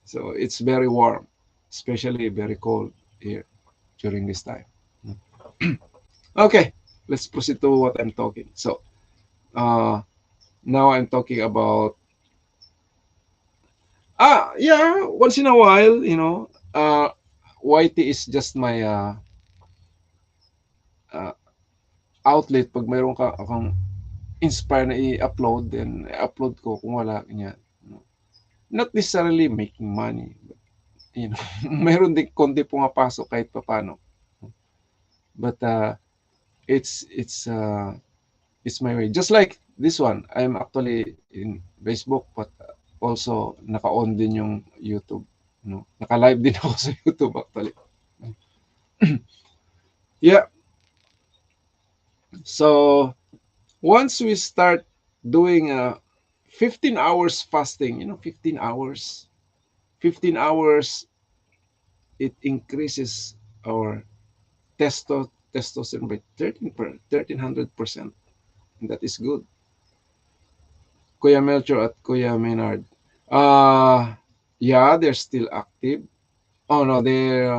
So it's very warm, especially very cold here during this time. Okay, let's proceed to what I'm talking. So now I'm talking about yeah, once in a while, YT is just my outlet. Pag mayroon akong inspire na i-upload, then i-upload ko. Kung wala, ganyan. Not necessarily making money, but, mayroon din konti pumapasok kahit pa paano. But it's my way. Just like this one, I'm actually in Facebook, but also naka-on din yung YouTube. No? Naka-live din ako sa YouTube actually. Yeah. So once we start doing 15 hours fasting, 15 hours, it increases our testosterone by 1300%. And that is good. Kuya Melchor at Kuya Maynard. Yeah, they're still active. Oh no, they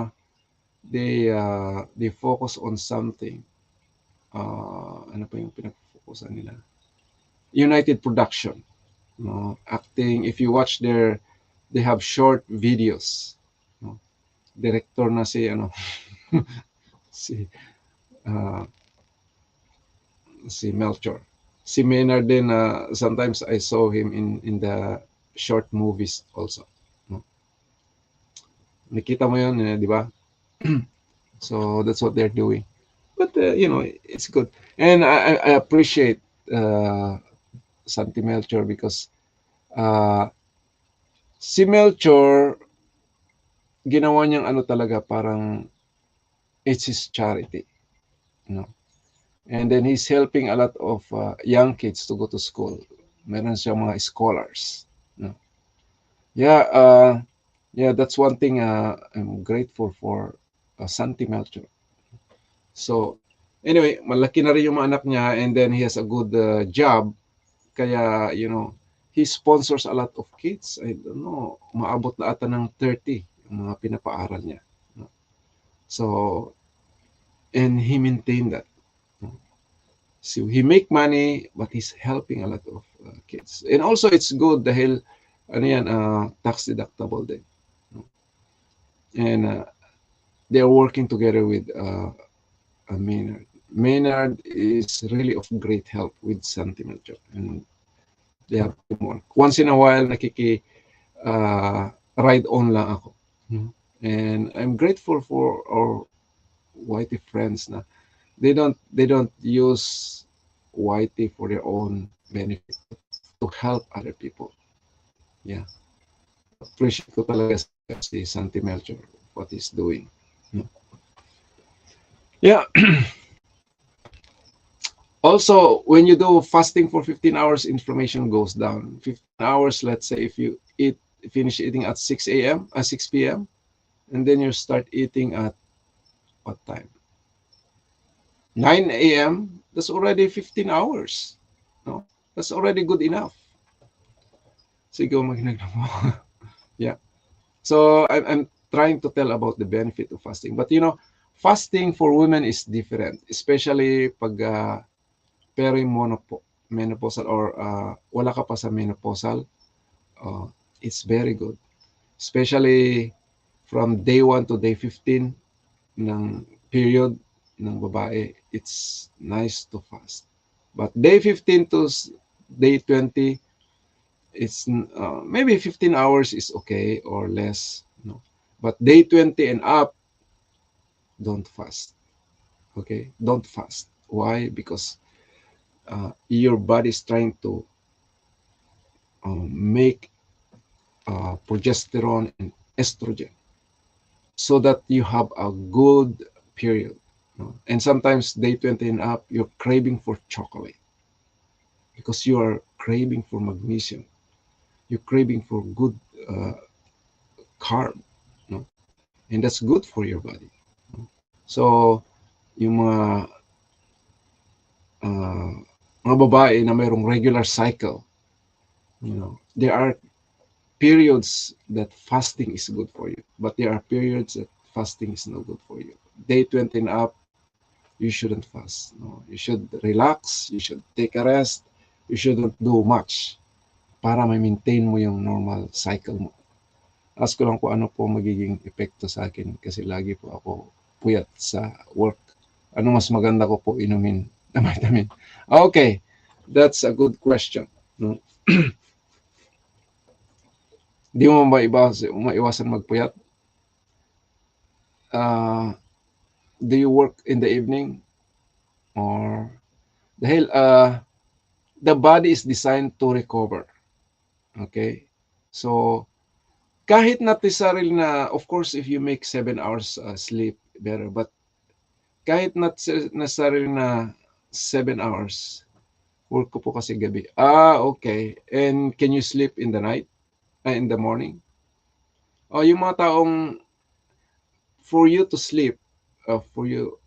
focus on something. Ano pa yung pinag-focusan nila? United Production. No, acting. If you watch they have short videos. No? Director na si si Melchor. Si Maynard din, sometimes I saw him in the short movies also. No? Nakita mo yun, di ba? So that's what they're doing. But, it's good. And I appreciate Santi Melchor because si Melchor, ginawa niyang talaga, parang it's his charity. And then he's helping a lot of young kids to go to school. Meron siyang mga scholars. Yeah, that's one thing I'm grateful for Santi Melchor. So, anyway, malaki na rin yung mga anak niya, and then he has a good job. Kaya, he sponsors a lot of kids. I don't know, maabot na ata ng 30 yung mga pinapaaral niya. So, and he maintained that. So he make money, but he's helping a lot of kids. And also, it's good dahil tax deductible din. And they're working together with Maynard. Maynard is really of great help with Santi Melchor. And they have teamwork. Once in a while, ride on lang ako. And I'm grateful for our YT friends na they don't use YT for their own benefit, to help other people. Yeah. Appreciate ko talaga si Santi Melchor, what he's doing. Yeah. Also, when you do fasting for 15 hours, inflammation goes down. 15 hours, let's say if you finish eating at 6 a.m., 6 p.m., and then you start eating at what time? 9 a.m., that's already 15 hours. No? That's already good enough. Sige, maginag mo. Yeah. So I'm trying to tell about the benefit of fasting. But fasting for women is different, especially pag perimenopausal or wala ka pa sa menopausal. It's very good. Especially from day 1 to day 15 ng period ng babae, it's nice to fast. But day 15 to day 20, it's maybe 15 hours is okay or less. No? But day 20 and up, don't fast. Okay? Don't fast. Why? Because your body is trying to make progesterone and estrogen so that you have a good period. No? And sometimes day 20 and up, you're craving for chocolate because you are craving for magnesium. You're craving for good carb. No? And that's good for your body. No? So, yung uh, mga babae na mayroong regular cycle, there are periods that fasting is good for you, but there are periods that fasting is not good for you. Day 20 and up, you shouldn't fast. No? You should relax, you should take a rest, you shouldn't do much para ma-maintain mo yung normal cycle mo. Ask ko lang kung ano po magiging epekto sa akin kasi lagi po ako puyat sa work. Ano mas maganda ko po inumin na vitamin? Okay, that's a good question. No? Di mo maiwasan magpuyat? Do you work in the evening? Or dahil the body is designed to recover. Okay? So, kahit not necessarily na, of course, if you make 7 hours sleep, better. But kahit not necessarily na 7 hours, work ko po kasi gabi. Okay. And can you sleep in the night? In the morning? Yung mga taong, for you to sleep, for you,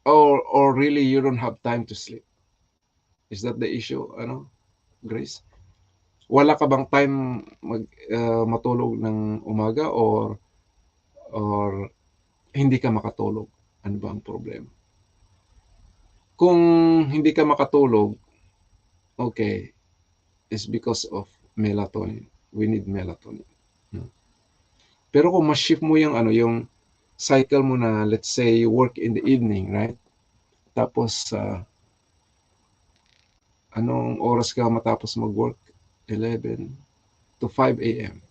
or really you don't have time to sleep. Is that the issue, Grace? Wala ka bang time matulog ng umaga or hindi ka makatulog? Ano ba ang problema? Kung hindi ka makatulog, okay, it's because of melatonin. We need melatonin. Pero kung ma-shift mo yung cycle mo na, let's say, you work in the evening, right? Tapos, anong oras ka matapos mag-work? 11 to 5 a.m.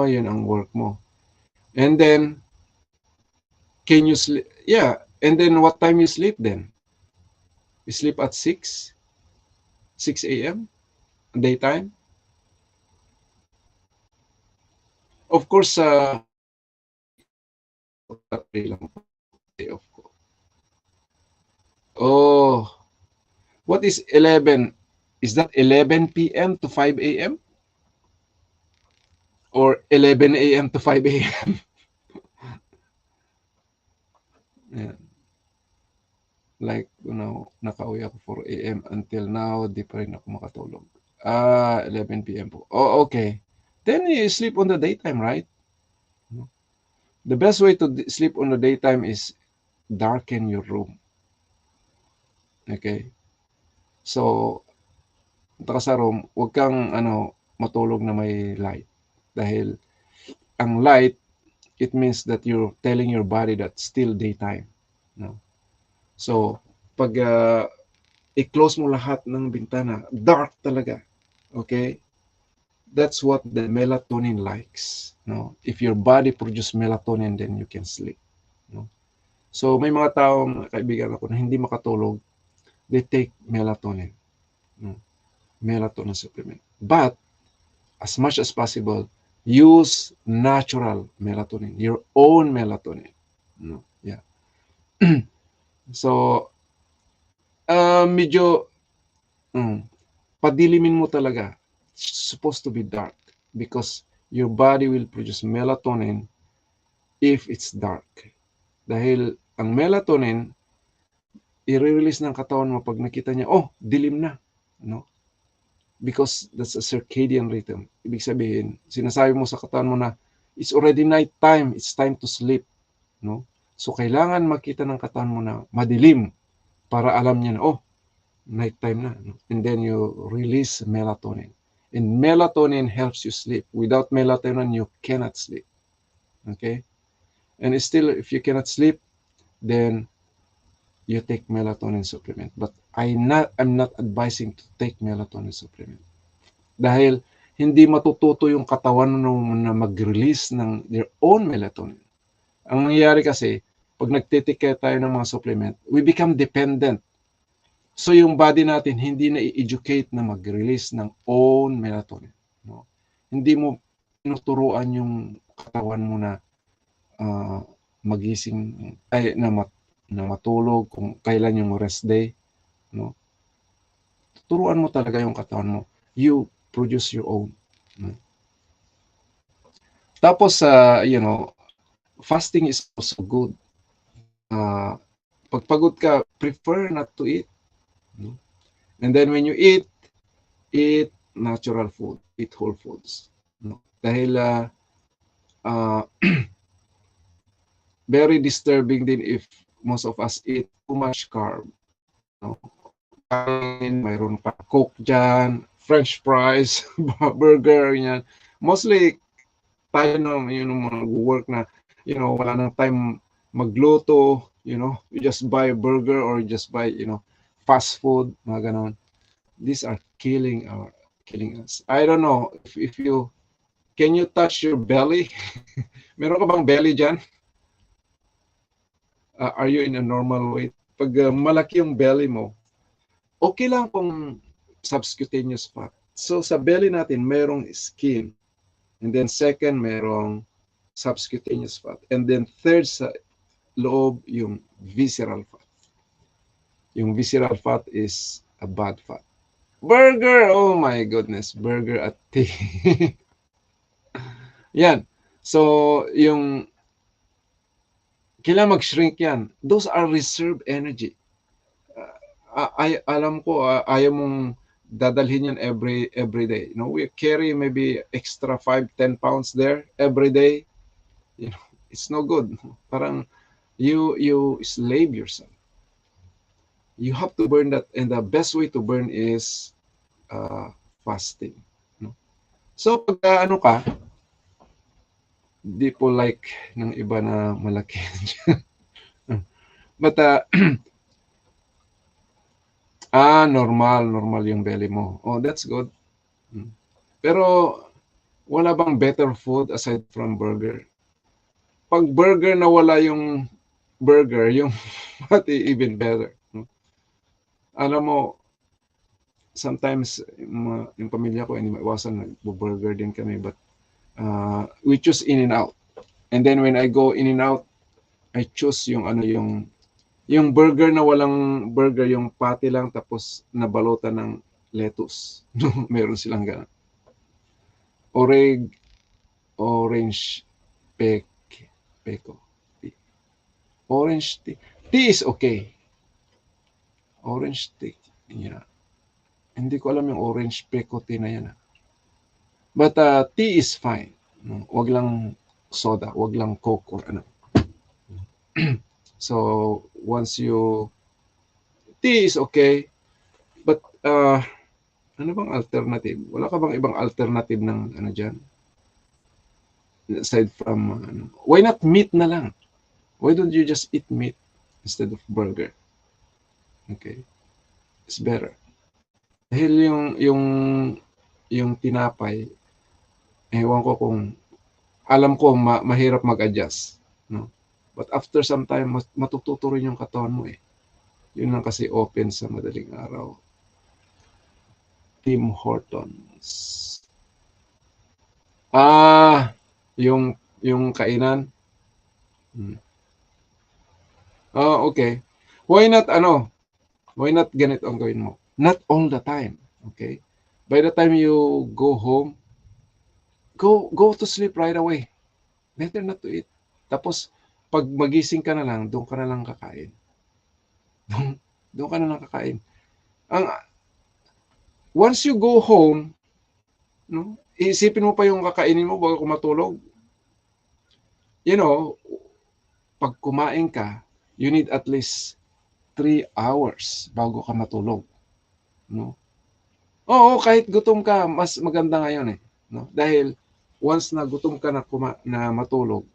Yun ang work mo. And then, can you sleep? Yeah. And then, what time you sleep then? You sleep at 6 a.m. daytime? Of course, day off ko. What is 11? Is that 11 p.m. to 5 a.m.? Or 11 a.m. to 5 a.m.? Yeah. Like, nakauwi ako 4 a.m. until now, di pa rin ako makatulog. 11 p.m. po. Okay. Then you sleep on the daytime, right? The best way to sleep on the daytime is darken your room. Okay? So, punta ka sa room, huwag kang matulog na may light. Dahil ang light, it means that you're telling your body that still daytime. No? So, pag i-close mo lahat ng bintana, dark talaga. Okay? That's what the melatonin likes. No? If your body produces melatonin, then you can sleep. No? So, may mga taong kaibigan ako na hindi makatulog, they take melatonin. No? Melatonin supplement. But, as much as possible, use natural melatonin, your own melatonin. No? Yeah. So, medyo padilimin mo talaga. It's supposed to be dark because your body will produce melatonin if it's dark. Dahil ang melatonin, i-release ng katawan mo pag nakita niya, oh, dilim na. No? Because that's a circadian rhythm. Ibig sabihin, sinasabi mo sa katawan mo na, it's already night time, it's time to sleep. No? So, kailangan makita ng katawan mo na madilim para alam niya na, oh, night time na. No? And then you release melatonin. And melatonin helps you sleep. Without melatonin, you cannot sleep. Okay? And still, if you cannot sleep, then you take melatonin supplement. But I'm not advising to take melatonin supplement. Dahil hindi matututo yung katawan na mag-release ng their own melatonin. Ang nangyayari kasi, pag nagtitake tayo ng mga supplement, we become dependent. So yung body natin hindi na i-educate na mag-release ng own melatonin. No? Hindi mo tinuturuan yung katawan mo na magising, ay na matulog kung kailan yung rest day. No? Turuan mo talaga yung katawan mo. You produce your own. No? Tapos, fasting is also good. Pag pagod ka, prefer not to eat. No? And then when you eat natural food, eat whole foods. No? Dahil very disturbing din if most of us eat too much carb. No? Mayroon pa Coke dyan, French fries, burger, yan. Mostly, tayo na, work na, wala nang time magluto, you just buy a burger or just buy, fast food, mga ganon. These are killing us. I don't know if you, can you touch your belly? Meron ka bang belly dyan? Are you in a normal weight? Pag malaki yung belly mo, okay lang kung subcutaneous fat. So sa belly natin, merong skin. And then second, merong subcutaneous fat. And then third sa loob, yung visceral fat. Yung visceral fat is a bad fat. Burger! Oh my goodness. Burger at tea. Yan. So, yung kailangan mag-shrink yan. Those are reserve energy. Alam ko, ayaw mong dadalhin yan every day. We carry maybe extra 5-10 pounds there every day. It's no good. Parang you slave yourself. You have to burn that, and the best way to burn is fasting. So pag ka, di po like ng iba na malaki. But normal yung belly mo. Oh, that's good. Pero wala bang better food aside from burger? Pag burger na wala yung burger, yung pati even better. Alam mo, sometimes yung pamilya ko, hindi maiwasan, nag-burger din kami, but we choose In-N-Out. And then when I go In-N-Out, I choose yung burger na walang burger, yung patty lang tapos nabalutan ng lettuce. Meron silang gana. Orange peko. Orange tea. Tea is okay. Orange tea. Yeah. Hindi ko alam yung orange peko tea na yan. But tea is fine. Wag lang soda, wag lang Coke or ano. So, once tea is okay. But, ano bang alternative? Wala ka bang ibang alternative ng ano dyan? Aside from, why not meat na lang? Why don't you just eat meat instead of burger? Okay. It's better. Dahil yung tinapay, ewan ko kung, alam ko mahirap mag-adjust. No? But after some time, matututo rin yung katawan mo eh. Yun lang kasi open sa madaling araw. Tim Hortons. Yung kainan. Okay. Why not Why not ganito ang gawin mo? Not all the time. Okay? By the time you go home, go to sleep right away. Better not to eat. Tapos, pag magising ka na lang, doon ka na lang kakain. Doon ka na lang kakain. Once you go home, no, isipin mo pa yung kakainin mo bago matulog. You know, pag kumain ka, you need at least 3 hours bago ka matulog. No? Oo, kahit gutom ka, mas maganda ngayon eh. No? Dahil once na gutom ka na matulog,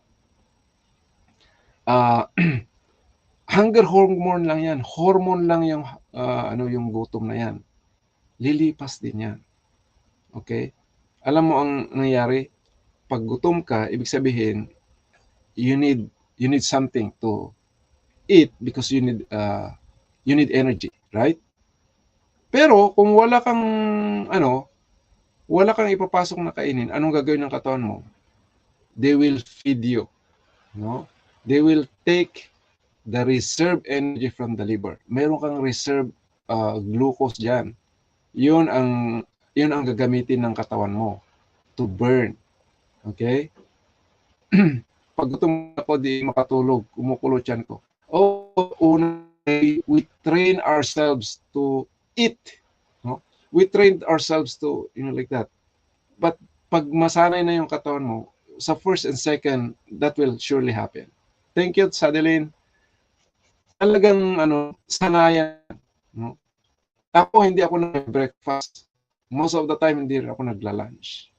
uh, hunger hormone lang yan. Hormone lang yung, yung gutom na yan. Lilipas din yan. Okay? Alam mo ang nangyayari? Pag gutom ka, ibig sabihin, you need something to eat because you need energy, right? Pero kung wala kang ipapasok na kainin, anong gagawin ng katawan mo? They will feed you, no? They will take the reserve energy from the liver. Meron kang reserve glucose diyan. 'Yun ang gagamitin ng katawan mo to burn. Okay? Pag gutom ako, di makatulog, kumukulo tiyan ko. We train ourselves to eat. No? We train ourselves to, like that. But pag masanay na yung katawan mo, sa first and second, that will surely happen. Thank you, Sadeline. Talagang, sanayan. No? Hindi ako nag-breakfast. Most of the time, hindi ako nagla-lunch.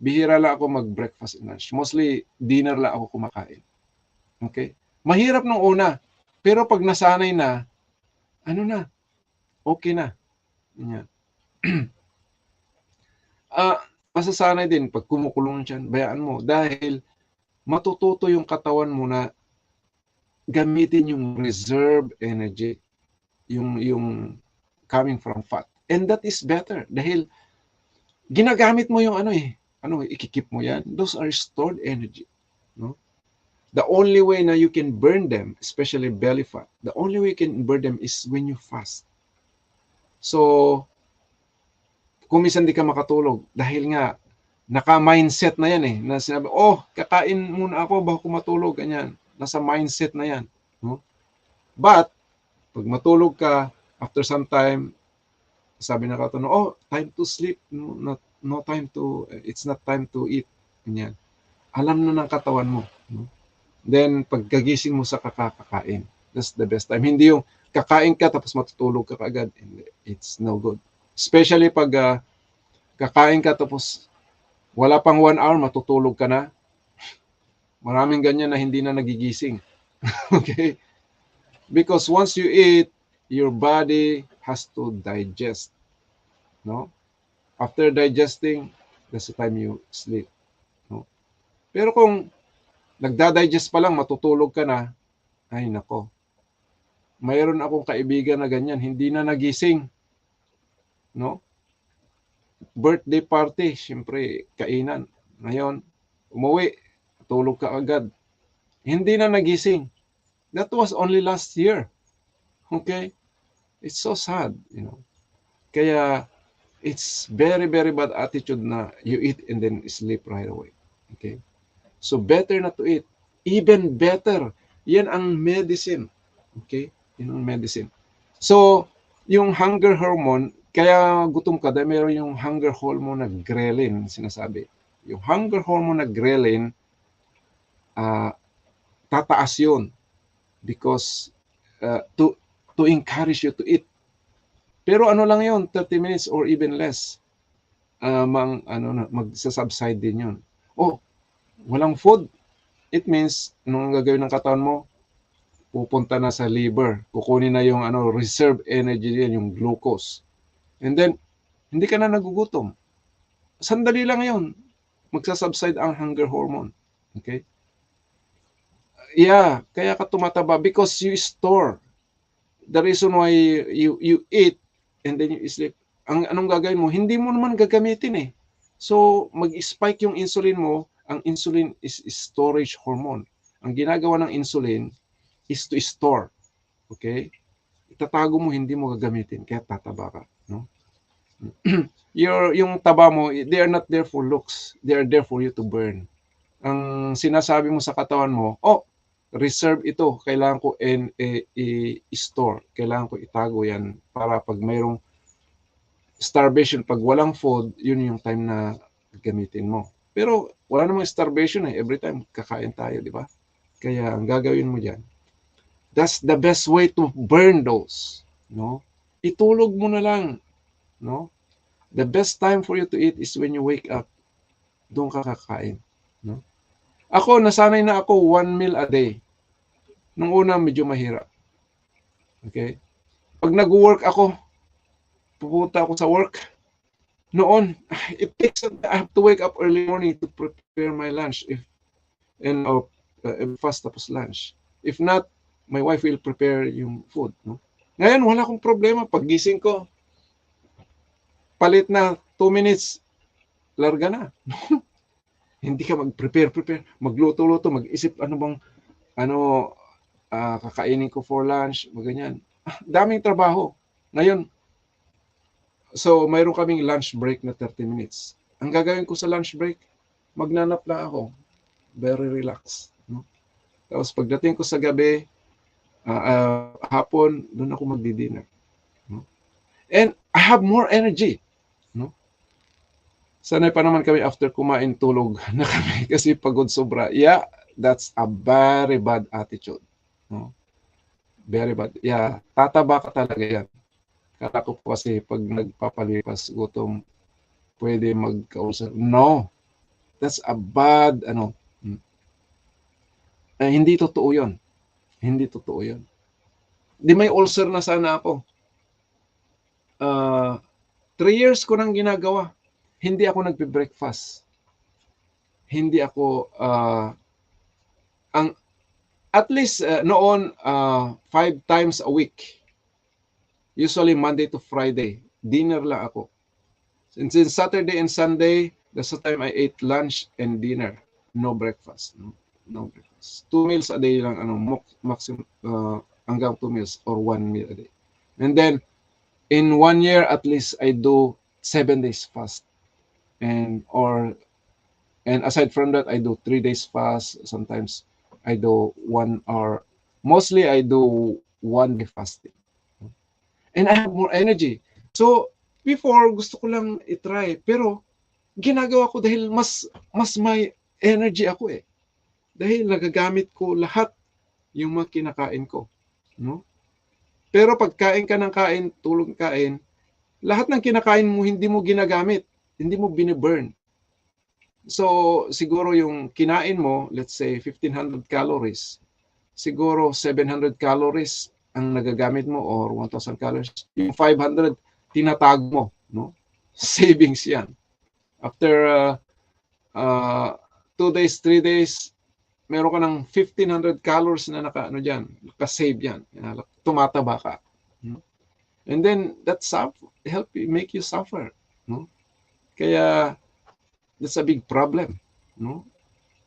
Bihira lang ako mag-breakfast and lunch. Mostly, dinner lang ako kumakain. Okay? Mahirap nung una. Pero pag nasanay na, okay na. Yan. Masasanay din pag kumukulong siya, bayaan mo. Dahil matututo yung katawan mo na gamitin yung reserve energy, yung coming from fat. And that is better. Dahil ginagamit mo yung ikikip mo yan. Those are stored energy. No? The only way na you can burn them, especially belly fat, the only way you can burn them is when you fast. So, kung minsan di ka makatulog, dahil nga, naka-mindset na yan eh, na sinabi, kakain muna ako bago matulog, ganyan. Nasa mindset na yan. No? But, pag matulog ka, after some time, sabi na katawan, time to sleep, no time to, it's not time to eat. Ganyan. Alam na ng katawan mo. No? Then, pagkagising mo sa kakakain, that's the best time. Hindi yung kakain ka tapos matutulog ka agad. It's no good. Especially pag kakain ka tapos wala pang 1 hour, matutulog ka na. Maraming ganyan na hindi na nagigising. Okay? Because once you eat, your body has to digest. No? After digesting, that's the time you sleep. No? Pero kung nagda-digest pa lang, matutulog ka na, ay nako. Mayroon akong kaibigan na ganyan, hindi na nagising. No? Birthday party, syempre, kainan. Ngayon, umuwi, tulog ka agad. Hindi na nagising. That was only last year. Okay? It's so sad, Kaya, it's very, very bad attitude na you eat and then sleep right away. Okay? So, better not to eat. Even better. Yan ang medicine. Okay? Yan ang medicine. So, yung hunger hormone, kaya gutom ka dahil meron yung hunger hormone na ghrelin, sinasabi. Yung hunger hormone na ghrelin, tataas yun because to encourage you to eat. Pero lang yun, 30 minutes or even less, magsasubside din yun. Walang food. It means, anong gagawin ng katawan mo? Pupunta na sa liver. Kukunin na yung reserve energy yan, yung glucose. And then, hindi ka na nagugutom. Sandali lang yun. Magsasubside ang hunger hormone. Okay? Yeah, kaya ka tumataba because you store. The reason why you eat and then you sleep, anong gagawin mo? Hindi mo naman gagamitin eh. So, mag-spike yung insulin mo. Ang insulin is storage hormone. Ang ginagawa ng insulin is to store. Okay? itatago mo, hindi mo gagamitin, kaya tataba ka, no? Yung taba mo, they are not there for looks. They are there for you to burn. Ang sinasabi mo sa katawan mo, oh, reserve ito, kailangan ko i-store, kailangan ko itago yan para pag mayroong starvation, pag walang food, yun yung time na gamitin mo. Pero wala namang starvation every time kakain tayo, di ba? Kaya ang gagawin mo dyan, that's the best way to burn those, no? Itulog mo na lang, no? The best time for you to eat is when you wake up. Doon ka kakain, no? Ako, nasanay na ako 1 meal a day. Nung una, medyo mahirap. Okay? Pag nag-work ako, pupunta ako sa work, noon, it takes, I have to wake up early morning to prepare my lunch and fast tapos lunch. If not, my wife will prepare yung food. No? Ngayon, wala akong problema. Pag gising ko, palit na 2 minutes, larga na. Hindi ka mag-prepare, magluto-luto, mag-isip kakainin ko for lunch, ganyan. Daming trabaho. Ngayon, so mayroon kaming lunch break na 30 minutes. Ang gagawin ko sa lunch break, magnanap lang ako. Very relaxed. No? Tapos pagdating ko sa gabi, hapon, doon ako magdi-dinner. No? And I have more energy. No? Sanay pa naman kami after kumain, tulog na kami kasi pagod sobra. Yeah, that's a very bad attitude. No? Very bad. Yeah, tataba ka talaga yan. Kala ko po kasi pag nagpapalipas gutom, pwede magka-ulcer. No, that's a bad, hindi totoo yun. Hindi totoo yun. Di may ulcer na sana ako. 3 years ko nang ginagawa. Hindi ako nagpe-breakfast. Hindi ako, at least noon, 5 times a week. Usually Monday to Friday. Dinner lang ako. Since Saturday and Sunday, that's the time I ate lunch and dinner. No breakfast. No breakfast. 2 meals a day lang, maximum, hanggang 2 meals or 1 meal a day. And then, in 1 year, at least I do 7 days fast. And aside from that, I do 3 days fast. Sometimes I do 1 hour. Mostly I do 1 day fasting. And I have more energy. So, before, gusto ko lang i-try. Pero, ginagawa ko dahil mas may energy ako Dahil nagagamit ko lahat yung mga kinakain ko. No? Pero pag kain ka ng kain, tulog kain, lahat ng kinakain mo, hindi mo ginagamit. Hindi mo biniburn. So, siguro yung kinain mo, let's say 1,500 calories, siguro 700 calories ang nagagamit mo or 1,000 calories. Yung 500, tinatago mo. No? Savings yan. After 2 days, 3 days, meron ka ng 1,500 calories na naka-save yan. Tumataba ka. No? And then, that help make you suffer. No? Kaya, that's a big problem. No?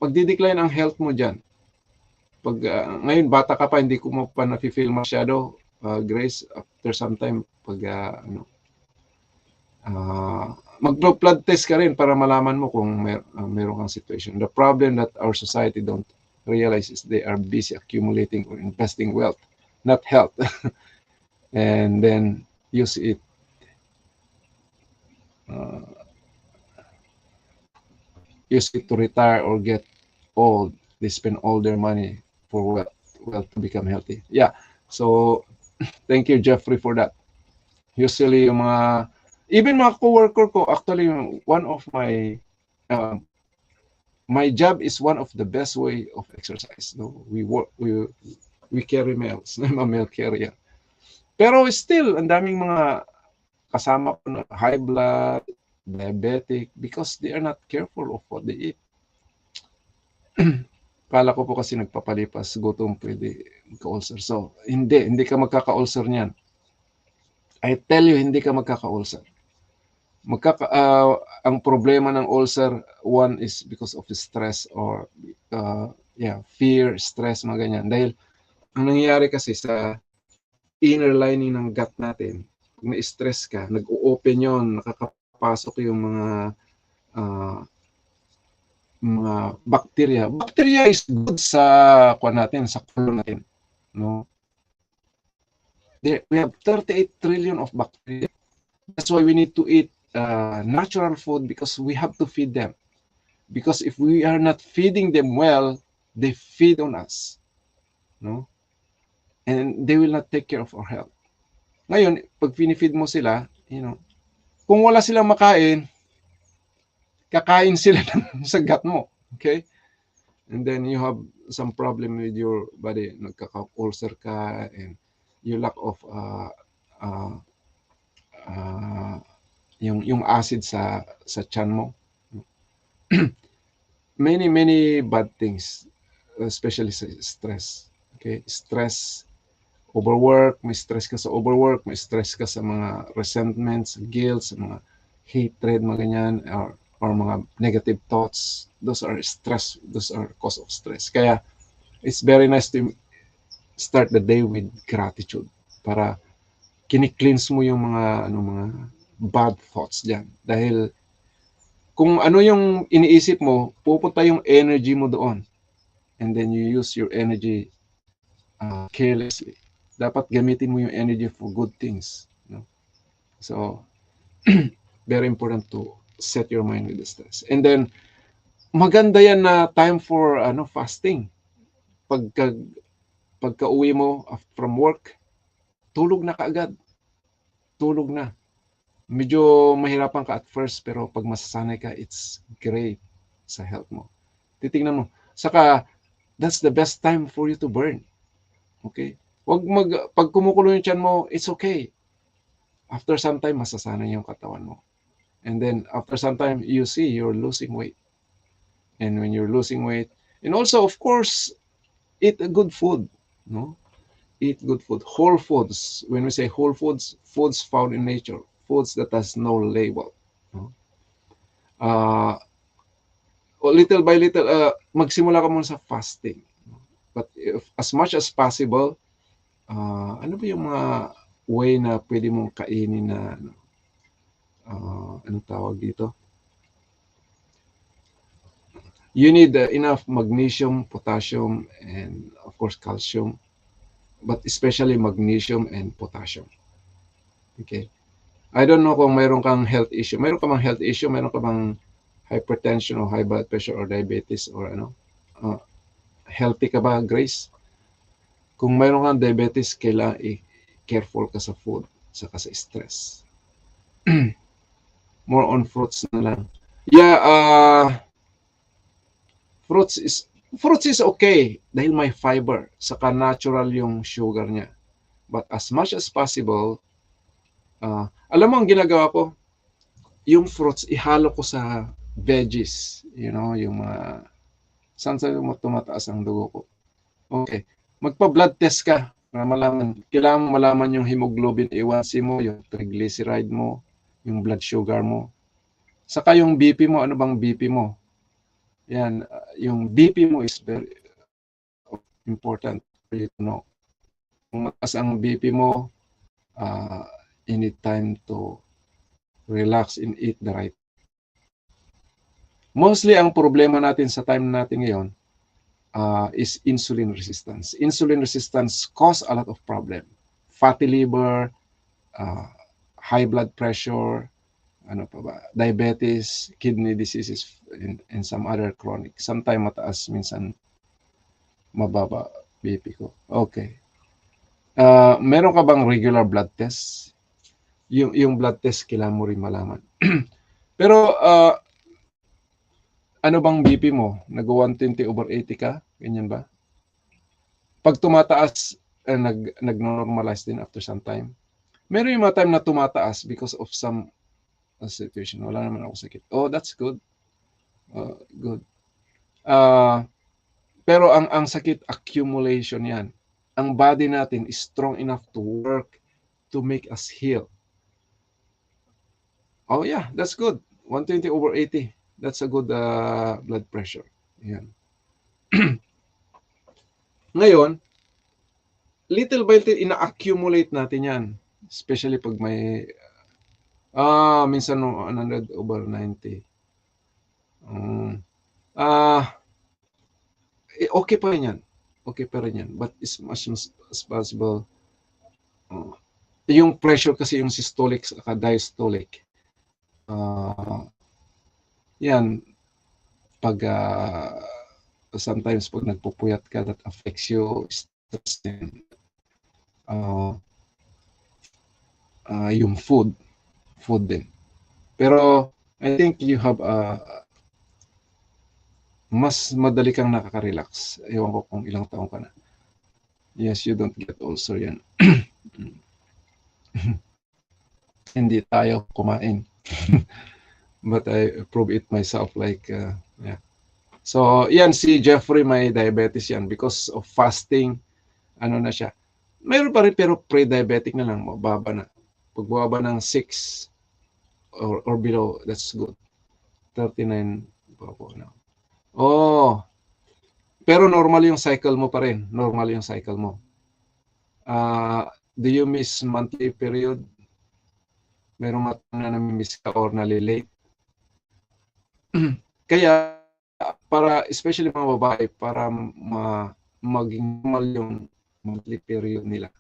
Magdi-decline ang health mo dyan. Pag ngayon, bata ka pa, hindi ko mo pa na-feel masyado, Grace, after some time, pag mag-blood test ka rin para malaman mo kung meron kang situation. The problem that our society don't realize is they are busy accumulating or investing wealth, not health. And then use it to retire or get old. They spend all their money for wealth to become healthy. Yeah. So, thank you, Jeffrey, for that. Usually, yung even mga co-worker ko, actually, one of my job is one of the best way of exercise. No? We carry mails. I'm a mail carrier. Pero still, ang daming mga kasama ko na high blood, diabetic, because they are not careful of what they eat. Kala ko po kasi nagpapalipas, gutom pwede magka-ulcer. So, hindi ka magkaka-ulcer niyan. I tell you, hindi ka magkaka-ulcer. Ang problema ng ulcer, one is because of the stress or fear, stress, mga ganyan. Dahil ang nangyayari kasi sa inner lining ng gut natin. Pag na-stress ka, nag-o-open yun, nakakapasok yung mga bacteria. Bacteria is good sa kuwan natin, sa colon natin, no? We have 38 trillion of bacteria. That's why we need to eat natural food, because we have to feed them. Because if we are not feeding them well, they feed on us, no? And they will not take care of our health. Ngayon, pag pinifeed mo sila, kung wala silang makain, kakain sila sa gut mo, okay? And then you have some problem with your body, nagkaka-ulcer ka, and you lack of yung acid sa tiyan mo. many bad things, especially sa stress. Okay? Stress, overwork, may stress ka sa overwork, may stress ka sa mga resentments, guilt, sa mga hatred, mga ganyan, or mga negative thoughts. Those are stress, those are cause of stress. Kaya it's very nice to start the day with gratitude, para kini-cleanse mo yung mga bad thoughts diyan. Dahil kung ano yung iniisip mo, pupunta yung energy mo doon. And then you use your energy carelessly. Dapat gamitin mo yung energy for good things, no? So very important to set your mind with the stress. And then maganda yan na time for fasting. Pagka-uwi mo from work, tulog na kaagad. Tulog na. Medyo mahirapan ka at first, pero pag masasanay ka, it's great sa health mo. Titingnan mo. Saka, that's the best time for you to burn. Okay? Pag kumukulo yung tiyan mo, it's okay. After some time, masasanay yung katawan mo. And then, after some time, you see you're losing weight. And when you're losing weight, and also, of course, eat good food, no? Eat good food, whole foods. When we say whole foods, foods found in nature, foods that has no label. Little by little, magsimula ka muna sa fasting. But as much as possible, ano ba yung mga way na pwede mong kainin na, anong tawag dito? You need enough magnesium, potassium, and of course calcium, but especially magnesium and potassium. Okay? I don't know kung mayroon kang health issue. Mayroon ka bang health issue? Mayroon ka bang hypertension or high blood pressure or diabetes or healthy ka ba, Grace? Kung mayroon kang diabetes, kailangan careful ka sa food, saka sa stress. More on fruits na lang. Yeah, fruits is okay dahil may fiber, saka natural yung sugar niya. But as much as possible, alam mo ang ginagawa ko, yung fruits ihalo ko sa veggies, yung mga saan mo tumataas ang dugo ko. Okay, magpa-blood test ka para malaman. Kailangan mo malaman yung hemoglobin A1C mo, yung triglyceride mo, yung blood sugar mo. Saka yung BP mo, ano bang BP mo? Yan, yung BP mo is very important for you to know. Kung mataas ang BP mo, you need time to relax and eat the right. Mostly ang problema natin sa time natin ngayon is insulin resistance. Insulin resistance cause a lot of problem. Fatty liver, high blood pressure, diabetes, kidney diseases, and some other chronic. Sometimes mataas, minsan mababa BP ko. Okay. Meron ka bang regular blood test? Yung blood test, kailangan mo rin malaman. Pero, ano bang BP mo? Nag-120/80 ka? Ganyan ba? Pag tumataas, nag-normalize din after some time. Meron yung mga time na tumataas because of some situation. Wala naman ako sakit. Oh, that's good. Good. Pero ang sakit, accumulation yan. Ang body natin is strong enough to work to make us heal. Oh yeah, that's good. 120/80. That's a good blood pressure. Yan. Ngayon, little by little, ina-accumulate natin yan. Especially pag may, minsan 100/90. Okay pa rin yan. Okay pa rin yan. But as much as possible, yung pressure kasi yung systolic at diastolic. Yan, pag sometimes pag nagpupuyat ka, that affects you, stress din. Yung food din. Pero I think you have mas madali kang nakaka-relax. Ewan ko kung ilang taong ka na. Yes, you don't get ulcer yan. Hindi tayo kumain. But I prove it myself, like, yeah. So, yan, si Jeffrey may diabetes yan because of fasting. Ano na siya. Mayroon pa rin pero pre-diabetic na lang, mababa na. Pag baba ng 6 or below, that's good. 39 po na. Pero normal yung cycle mo pa rin. Normal yung cycle mo. Do you miss monthly period? Merong matang na nami-miss ka or nalilate? Kaya, para, especially mga babae, para maging normal yung monthly period nila,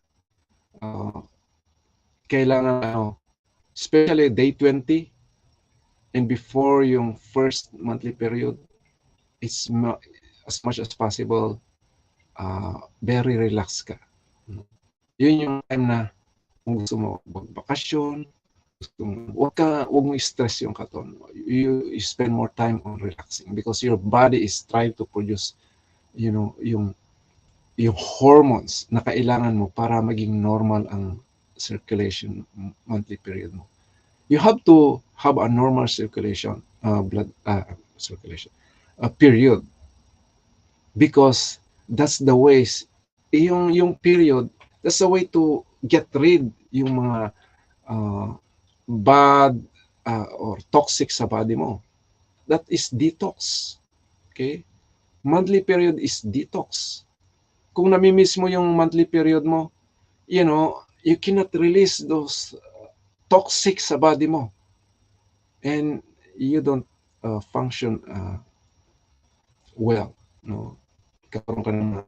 kailangan, especially day 20 and before yung first monthly period, it's as much as possible, very relaxed ka. Yun yung time na kung gusto mo magbakasyon, huwag mo stress yung katawan mo. You spend more time on relaxing because your body is trying to produce, yung hormones na kailangan mo para maging normal ang circulation monthly period mo. You have to have a normal circulation, circulation period, because that's the ways, yung period, that's the way to get rid yung mga bad or toxic sa body mo. That is detox. Okay? Monthly period is detox. Kung nami-miss mo yung monthly period mo, you cannot release those toxic sa body mo. And you don't function well. No? Karoon ka ng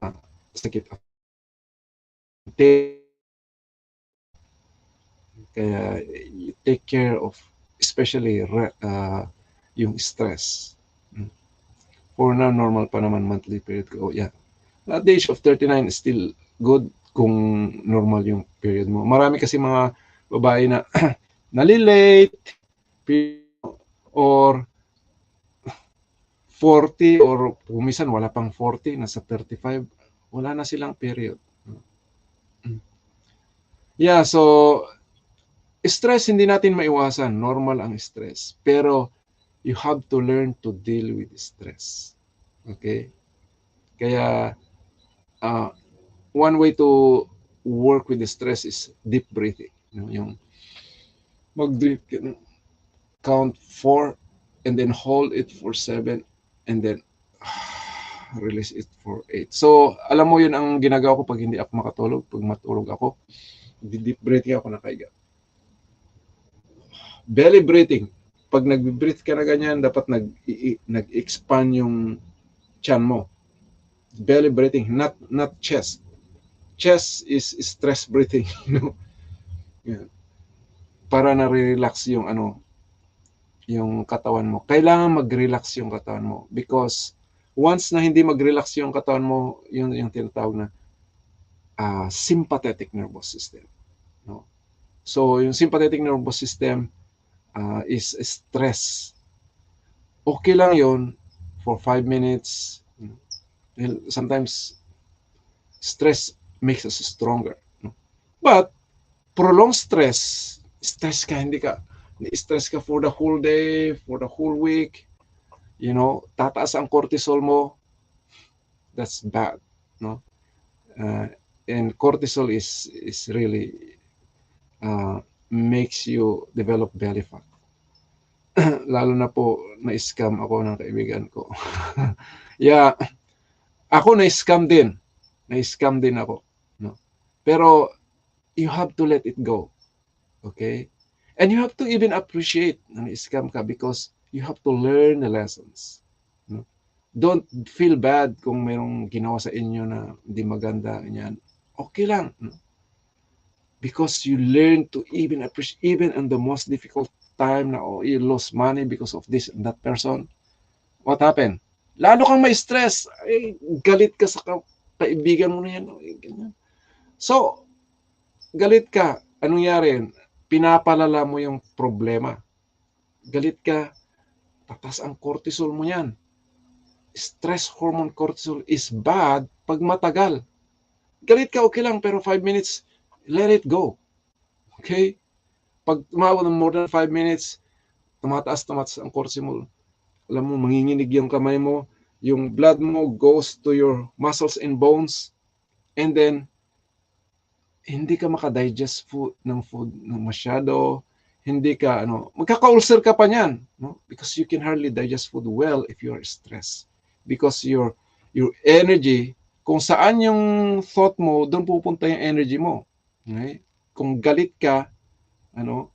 sakit. Kaya you take care of, especially yung stress. For now, normal pa naman monthly period ko. Yeah. At the age of 39 is still good kung normal yung period mo. Marami kasi mga babae na nalilate or 40 or kumisan wala pang 40, nasa 35, wala na silang period. Yeah, so stress hindi natin maiwasan. Normal ang stress. Pero you have to learn to deal with stress. Okay? Kaya one way to work with the stress is deep breathing. Yung mag-breathe, count 4 and then hold it for 7 and then release it for 8. So, alam mo yun ang ginagawa ko pag hindi ako makatulog. Pag matulog ako, deep breathing ako, nakaiga. Belly breathing. Pag nag-breathe ka na ganyan, dapat nag-expand yung chan mo. Belly breathing, not chest. Chest is stress breathing, Yeah. Para na-relax yung yung katawan mo. Kailangan mag-relax yung katawan mo because once na hindi mag-relax yung katawan mo, yung tinatawag na sympathetic nervous system. No? So, yung sympathetic nervous system is stress. Okay lang yun for 5 minutes. Sometimes, stress makes us stronger. No? But, prolonged stress ka, stress ka for the whole day, for the whole week, tataas ang cortisol mo, that's bad, no? And cortisol is really makes you develop belly fat. Lalo na po, na-scam ako ng kaibigan ko. Yeah, ako na-scam din ako, no? Pero you have to let it go. Okay? And you have to even appreciate na na-scam ka because you have to learn the lessons. No? Don't feel bad kung mayroong ginawa sa inyo na hindi maganda. Yan. Okay lang. No? Because you learn to even appreciate, even in the most difficult time na you lost money because of this and that person. What happened? Lalo kang may stress. Ay, galit ka sa kaibigan mo na yan. Ay, ganyan. So, galit ka. Anong nangyari? Pinapalala mo yung problema. Galit ka, tatas ang cortisol mo yan. Stress hormone cortisol is bad pag matagal. Galit ka, okay lang, pero 5 minutes, let it go. Okay? Pag tumawag ng more than 5 minutes, tumataas ang cortisol. Alam mo, manginginig yung kamay mo, yung blood mo goes to your muscles and bones, and then, hindi ka makadigest ng food ng masyado, hindi ka, magkaka-ulcer ka pa niyan, no? Because you can hardly digest food well if you are stressed. Because your energy, kung saan yung thought mo, doon pupunta yung energy mo. Okay? Kung galit ka, ang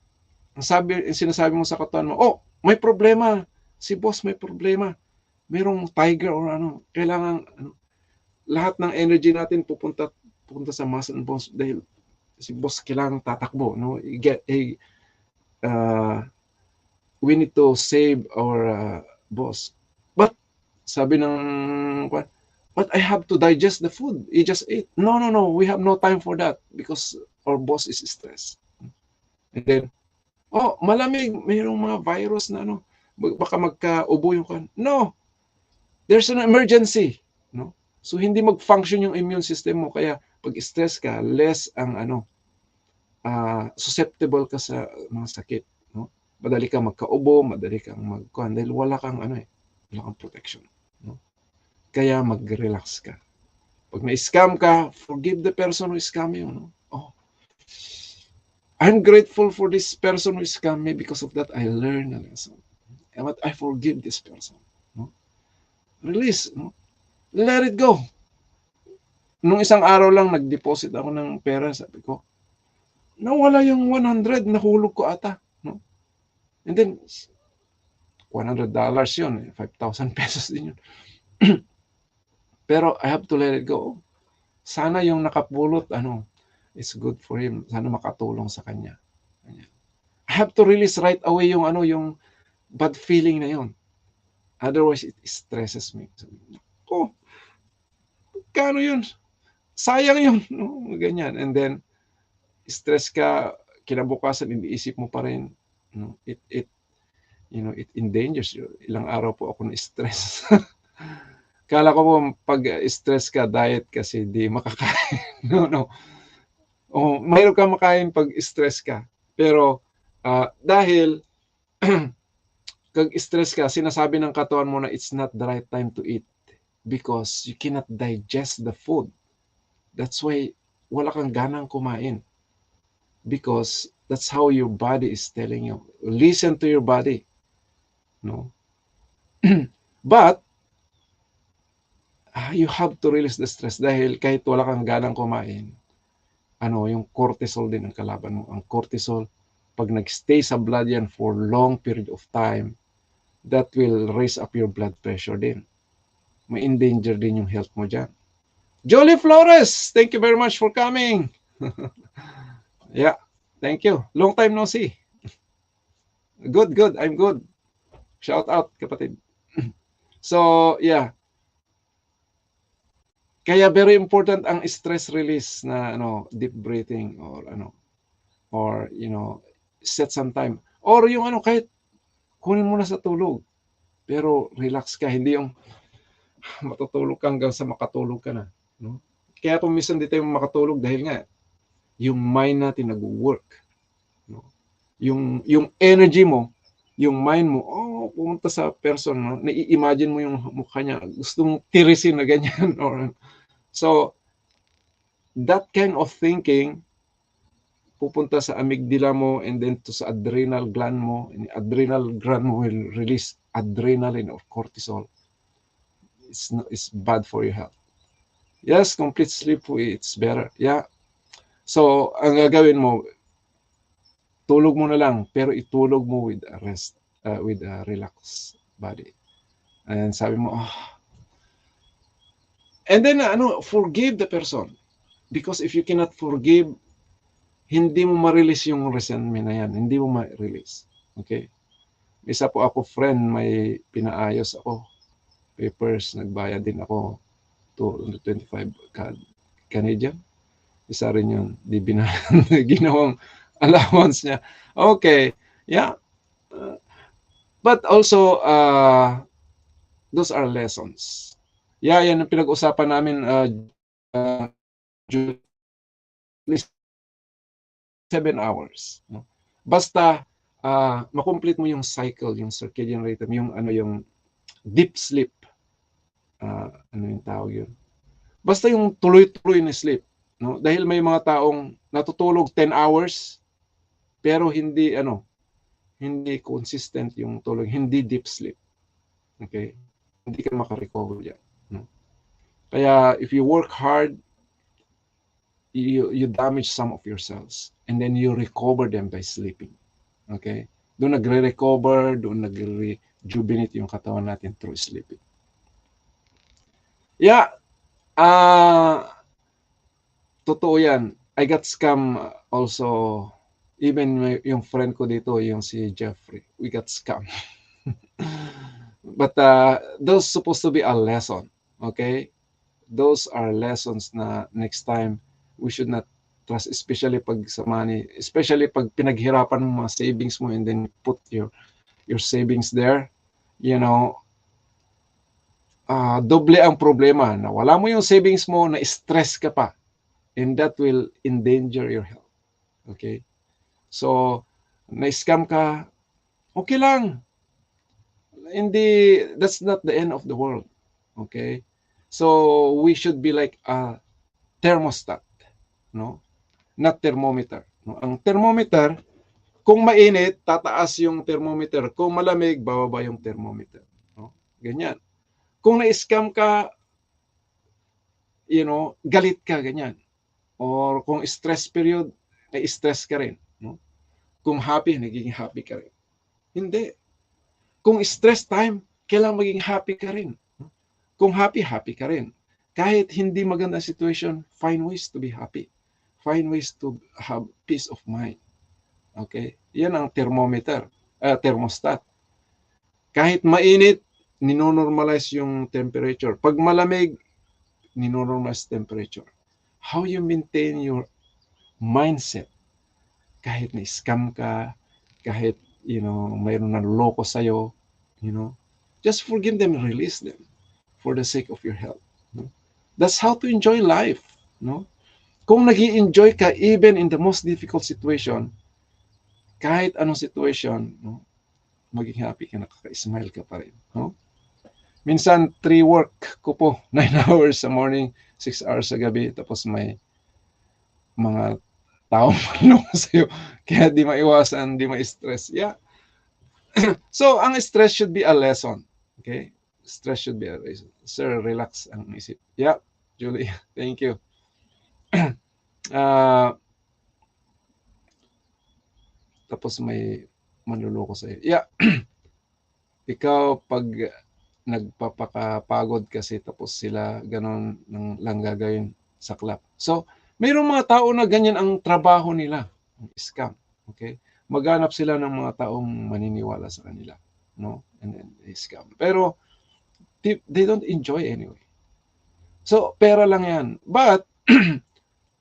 sinasabi mo sa katawan mo, oh, may problema, si boss may problema, merong tiger or kailangan, lahat ng energy natin pupunta sa muscle and bones dahil si boss kailangan tatakbo, no? We need to save our boss. But sabi ng but I have to digest the food. You just ate. No, we have no time for that because our boss is stressed. And then, oh, malamig, mayroong mga virus na baka magka-ubo yung kan. No, there's an emergency, no? So hindi mag-function yung immune system mo, kaya pag stress ka, less ang susceptible ka sa mga sakit, no? Madali kang magka-ubo, madali kang magkuhan dahil wala kang wala kang protection, no? Kaya mag-relax ka. Pag na-scam ka, forgive the person who scam you, no? Oh, I'm grateful for this person who scam me, because of that I learned a lesson. But I forgive this person, no? Release, no? Let it go. Nung isang araw lang, nag-deposit ako ng pera, sabi ko, nawala yung 100, nahulog ko ata, no? And then, $100 yun, 5,000 pesos din yun. Pero I have to let it go. Sana yung nakapulot, it's good for him. Sana makatulong sa kanya. I have to release right away yung bad feeling na yun. Otherwise, it stresses me. Oh, kano yun? Sayang yun. No? Ganyan. And then, stress ka, kinabukasan, iniisip mo pa rin. No? It endangers you. Ilang araw po ako na-stress. Kala ko po, pag stress ka, diet kasi di makakain. No. Oh, mayroon ka makain pag stress ka. Pero, dahil, kag stress ka, sinasabi ng katawan mo na it's not the right time to eat because you cannot digest the food. That's why wala kang ganang kumain, because that's how your body is telling you. Listen to your body, no? But you have to release the stress dahil kahit wala kang ganang kumain, yung cortisol din ang kalaban mo. Ang cortisol, pag nagstay sa blood yan for long period of time, that will raise up your blood pressure din. May endanger din yung health mo dyan. Jolie Flores, thank you very much for coming. Yeah, thank you. Long time no see. Good, I'm good. Shout out, kapatid. So, yeah. Kaya very important ang stress release na deep breathing or set some time. Or yung kahit kunin mo na sa tulog. Pero relax ka, hindi yung matutulog ka hanggang sa makatulog ka na, no? Kaya kung minsan di tayo makatulog dahil nga yung mind natin nag-work, no? Yung energy mo, yung mind mo, pumunta sa person, no? Nai-imagine mo yung mukha niya, gusto mong tirisin na ganyan or so that kind of thinking pupunta sa amygdala mo and then to sa adrenal gland mo, and adrenal gland mo will release adrenaline or cortisol. It's bad for your health. Yes, complete sleep, it's better. Yeah. So, ang gagawin mo, tulog mo na lang, pero itulog mo with a rest, with a relaxed body. And sabi mo, and then, forgive the person. Because if you cannot forgive, hindi mo ma-release yung resentment na yan. Hindi mo ma-release. Okay? Isa po ako, friend, may pinaayos ako. Papers, nagbayad din ako 225 Canadian. Isa rin yun. Di ginawang allowance niya. Okay. Yeah. But also, those are lessons. Yeah, yan ang pinag-usapan namin, 7 hours. No? Basta, makomplete mo yung cycle, yung circadian rhythm, yung deep sleep. Ano yung tawag yun? Basta yung tuloy-tuloy na sleep. No? Dahil may mga taong natutulog 10 hours, pero hindi consistent yung tulog, hindi deep sleep. Okay? Hindi ka makarecover dyan. No? Kaya, if you work hard, you damage some of your cells and then you recover them by sleeping. Okay? Doon nagre-recover, doon nagre-rejuvenate yung katawan natin through sleeping. Yeah, totoo yan. I got scam also. Even yung friend ko dito, yung si Jeffrey, we got scam. But those supposed to be a lesson. Okay? Those are lessons na next time we should not trust, especially pag sa money, especially pag pinaghirapan mo mga savings mo and then put your savings there, doble ang problema na wala mo yung savings mo, na stress ka pa, and that will endanger your health. Okay? So, na-scam ka, okay lang. Hindi, that's not the end of the world. Okay? So, we should be like a thermostat, no? Not thermometer. No? Ang thermometer, kung mainit, tataas yung thermometer. Kung malamig, bababa yung thermometer. No? Ganyan. Kung na-scam ka, galit ka, ganyan. Or kung stress period, na-stress ka rin. No? Kung happy, nagiging happy ka rin. Hindi. Kung stress time, kailangan maging happy ka rin. No? Kung happy, happy ka rin. Kahit hindi maganda situation, find ways to be happy. Find ways to have peace of mind. Okay? Yan ang thermostat. Kahit mainit, ninonormalize yung temperature. Pag malamig, ninonormalize temperature. How you maintain your mindset? Kahit na-scam ka, kahit, mayroon na loko sa'yo, just forgive them and release them for the sake of your health. No? That's how to enjoy life. No? Kung nag-i-enjoy ka even in the most difficult situation, kahit anong situation, no, maging happy ka, nakaka-smile ka pa rin. No? Minsan, 3 work ko po, 9 hours sa morning, 6 hours sa gabi, tapos may mga taong manloko sa'yo, kaya di maiwasan, di ma-stress. Yeah. So, ang stress should be a lesson. Okay? Stress should be a lesson. Sir, relax ang isip. Yeah, Julie, thank you. Tapos may manluloko sa'yo. Yeah. Ikaw, pag nagpapakapagod kasi tapos sila ganon lang gagawin sa club. So, mayroong mga tao na ganyan ang trabaho nila. Scam. Okay? Maghanap sila ng mga taong maniniwala sa kanila. No? And then they scam. Pero, they don't enjoy anyway. So, pera lang yan. But,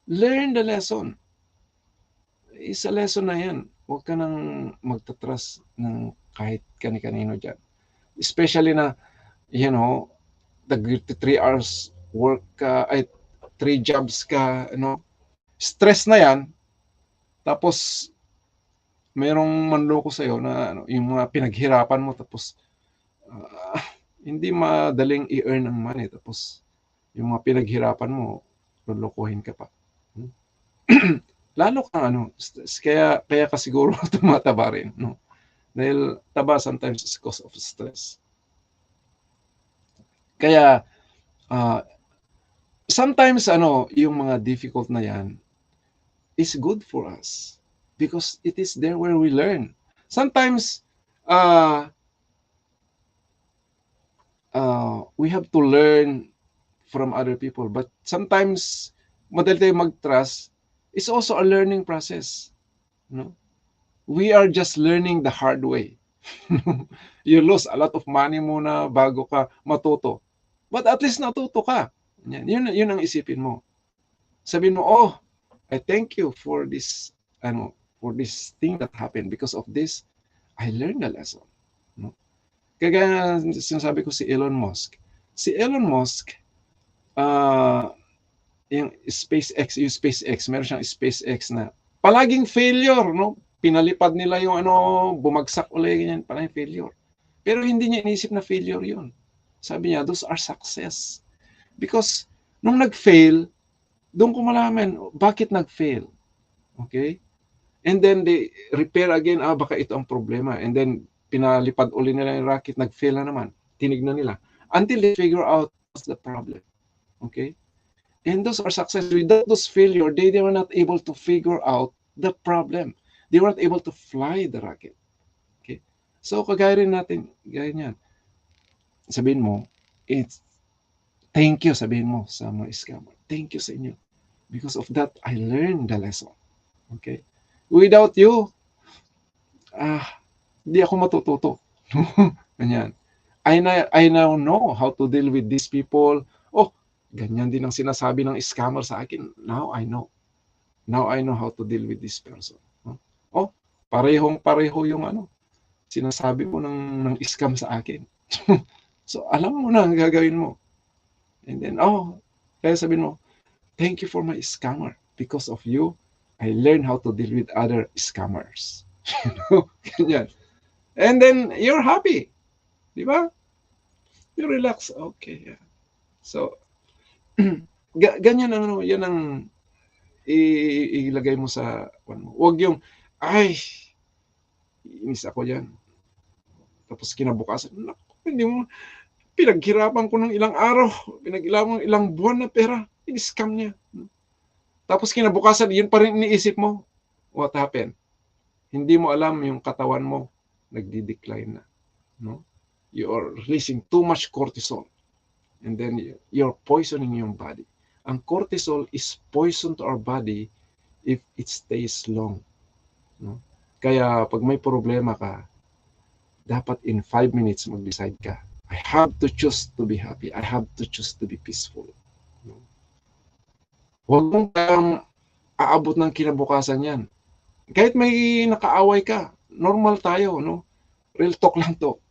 learn the lesson. Isa lesson na yan. Huwag ka nang magtatrust ng kahit kani-kanino dyan. Especially na, 3 hours work ka, 3 jobs ka, stress na yan. Tapos, mayroong manloko sa'yo na yung mga pinaghirapan mo, tapos, hindi madaling i-earn ang money. Tapos, yung mga pinaghirapan mo, lulukuhin ka pa. Lalo kang kaya ka siguro tumataba rin, no? Dahil taba sometimes is cause of stress. Kaya sometimes yung mga difficult na yan, is good for us because it is there where we learn. Sometimes we have to learn from other people, but sometimes madali tayo mag-trust is also a learning process. No? We are just learning the hard way. You lose a lot of money muna bago ka matuto. But at least natuto ka. Yun ang isipin mo. Sabihin mo, oh, I thank you for this, for this thing that happened. Because of this, I learned a lesson. No? Kaya sinasabi ko si Elon Musk. Si Elon Musk, yung SpaceX, meron siyang SpaceX na palaging failure, no? Pinalipad nila yung bumagsak ulit, ganyan, palaging failure. Pero hindi niya inisip na failure yun. Sabi niya, those are success. Because nung nag-fail, doon ko malaman, bakit nag-fail? Okay? And then they repair again, baka ito ang problema. And then pinalipad ulit nila yung rocket, nag-fail na naman. Tinignan nila. Until they figure out what's the problem. Okay? And those are success. Without those failure, they were not able to figure out the problem. They weren't able to fly the rocket. Okay? So, kagaya rin natin, gaya niyan. Sabihin mo, thank you, sabihin mo sa mga scammer. Thank you sa inyo. Because of that, I learned the lesson. Okay? Without you, di ako matututo. Ganyan. I now know how to deal with these people. Oh, ganyan din ang sinasabi ng scammer sa akin. Now I know. Now I know how to deal with this person. Oh, parehong-pareho yung sinasabi mo ng scam sa akin. So, alam mo na ang gagawin mo. And then, kaya sabihin mo, thank you for my scammer. Because of you, I learned how to deal with other scammers. Ganyan. And then, you're happy. Di ba? You relax. Okay. Yeah. So, ganyan ang yan ang ilagay mo sa huwag yung inis ako yan. Tapos kinabukasan, hindi mo, pinaghirapan ko ng ilang araw, pinag-ilaman ng ilang buwan na pera, in-scam niya. Tapos kinabukasan, yun pa rin iniisip mo. What happened? Hindi mo alam yung katawan mo, nagdi-decline na. No? You are releasing too much cortisol. And then you're poisoning your body. Ang cortisol is poison to our body if it stays long. No? Kaya pag may problema ka, dapat in 5 minutes mag-decide ka. I have to choose to be happy. I have to choose to be peaceful. No? Huwag mong aabot ng kinabukasan yan. Kahit may nakaaway ka, normal tayo, no? Real talk lang to.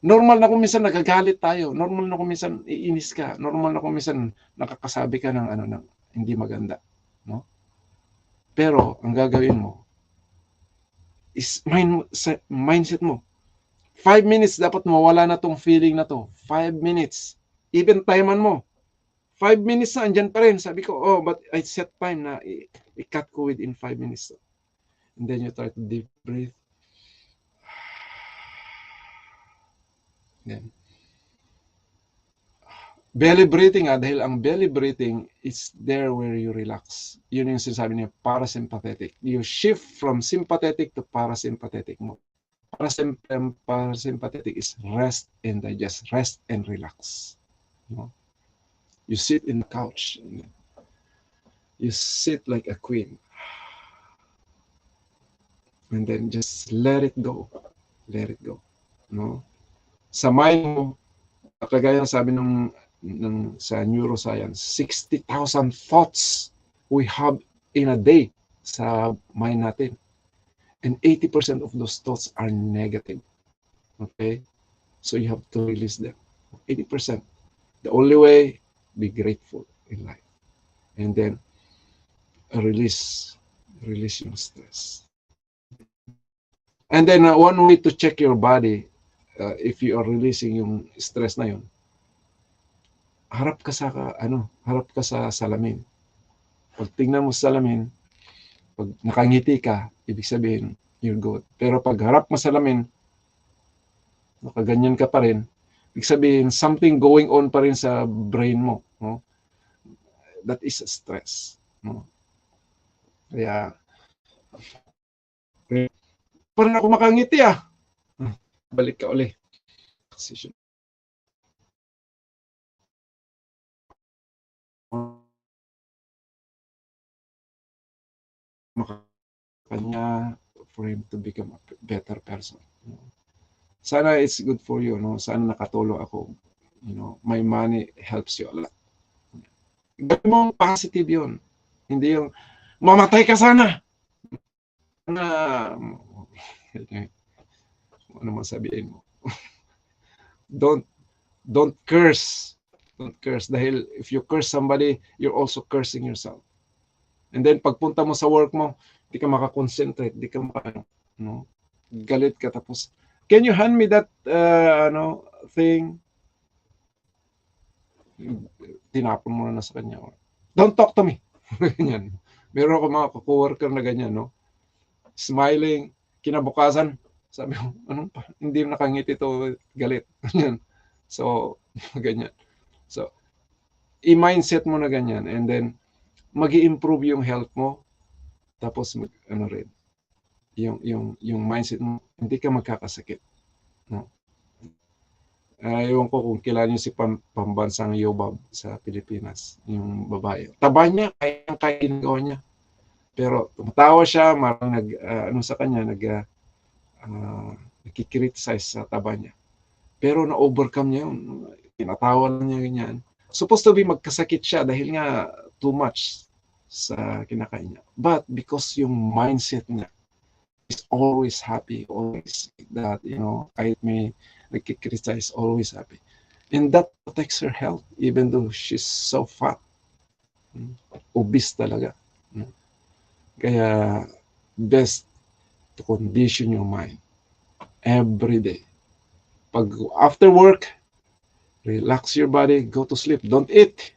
Normal na kung minsan nagagalit tayo. Normal na kung minsan iinis ka. Normal na kung minsan nakakasabi ka ng hindi maganda. No? Pero, ang gagawin mo is mindset mo. 5 minutes, dapat mawala na tong feeling na to. 5 minutes. Even timean mo. 5 minutes na, andyan pa rin. Sabi ko, but I set time na i-cut ko within 5 minutes. And then you try to deep breathe. Then, belly breathing, dahil ang belly breathing is there where you relax. Yun yung sinasabi niya, parasympathetic. You shift from sympathetic to parasympathetic mode. Parasympathetic is rest and digest, rest and relax. No? You sit in the couch. You sit like a queen. And then just let it go. Let it go. No? Sa mind mo, kagaya sabi sa neuroscience, 60,000 thoughts we have in a day sa mind natin. And 80% of those thoughts are negative. Okay? So you have to release them. 80%. The only way, be grateful in life. And then, release yung stress. And then, one way to check your body, if you are releasing yung stress na yun, harap ka sa salamin. Pag tingnan mo sa salamin, pag nakangiti ka, ibig sabihin, you're good. Pero pag harap mo sa salamin, nakaganyan ka pa rin, ibig sabihin, something going on pa rin sa brain mo. No? That is stress. No? Kaya, parang ako makangiti ah. Balik ka uli. Kanya for him to become a better person. Sana it's good for you, no? Sana nakatulong ako. You know, my money helps you a lot. Gawin mo positive yun. Hindi yung, mamatay ka sana. Na, ano man sabihin mo. don't don't curse. Don't curse. Dahil if you curse somebody, you're also cursing yourself. And then pagpunta mo sa work mo, di ka makakonsentrate, di ka no? Galit ka tapos, can you hand me that thing? Tinapon mo na sa kanya. Don't talk to me. Ganyan. Meron ako mga co-worker na ganyan, no? Smiling, kinabukasan, sabi ko, anong pa? Hindi nakangiti to, galit. Ganyan. So, ganyan. So, i-mindset mo na ganyan and then magi-improve yung health mo. Tapos ano rin, yung mindset mo, hindi ka magkakasakit, no? Ewan ko kung kilala niyo si pambansang Yobab sa Pilipinas, yung babae. Taba niya, kaya ginagawa niya. Pero tumatawa siya, marang sa kanya, nagkikriticize sa taba niya. Pero na-overcome niya yun. Tinatawa niya ganyan. Supposed to be magkasakit siya dahil nga too much sa kinakain niya. But because yung mindset niya is always happy, always that, kahit may nagkikriticize, always happy. And that protects her health even though she's so fat. Obese talaga. Kaya best to condition your mind every day. Pag after work, relax your body, go to sleep, don't eat.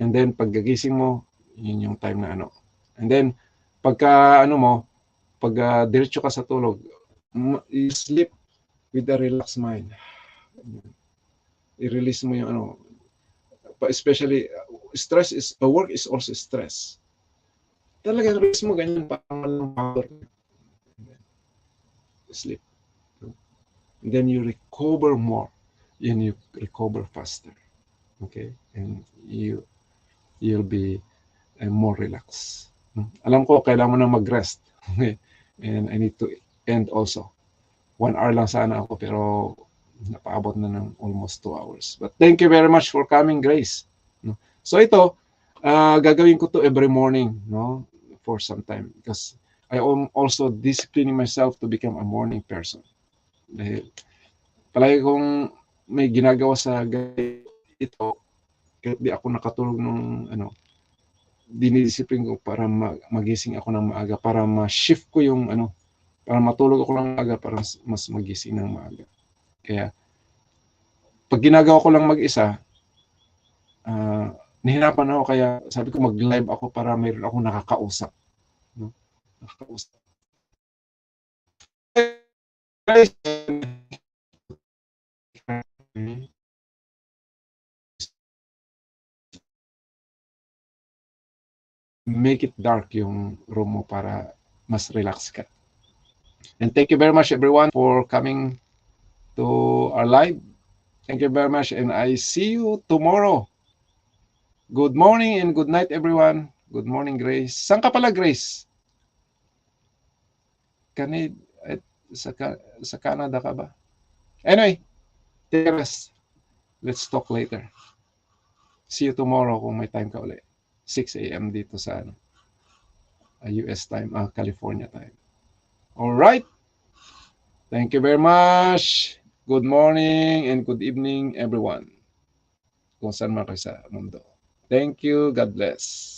And then pag gagising mo, yun yung time na And then pagka pag diretso ka sa tulog, you sleep with a relaxed mind. I-release mo yung especially stress is work is also stress. Talaga release mo ganyan parang power. Sleep. And then you recover more and you recover faster. Okay? And you'll be more relaxed. Alam ko kailangan mo na mag-rest. Okay? And I need to end also. 1 hour lang sana ako pero napaabot na ng almost 2 hours. But thank you very much for coming, Grace. So ito, gagawin ko to every morning, no, for some time because I am also disciplining myself to become a morning person. Dahil palagi kong may ginagawa sa ito, kahit di ako nakatulog nung dinidisiplin ko para magising ako ng maaga, para ma-shift ko yung para matulog ako ng maaga, para mas magising ng maaga. Kaya, pag ginagawa ko lang mag-isa, nahirapan ako, kaya sabi ko mag-live ako para mayroon akong nakakausap. No? Nakakausap. Make it dark yung room mo para mas relax ka. And thank you very much everyone for coming to our live. Thank you very much and I see you tomorrow. Good morning and good night everyone. Good morning, Grace. Saan ka pala, Grace? Sa Canada ka ba? Anyway, take a rest. Let's talk later. See you tomorrow kung may time ka ulit. 6 a.m. dito sa US time, California time. All right. Thank you very much. Good morning and good evening, everyone. Kung saan man kayo sa mundo. Thank you. God bless.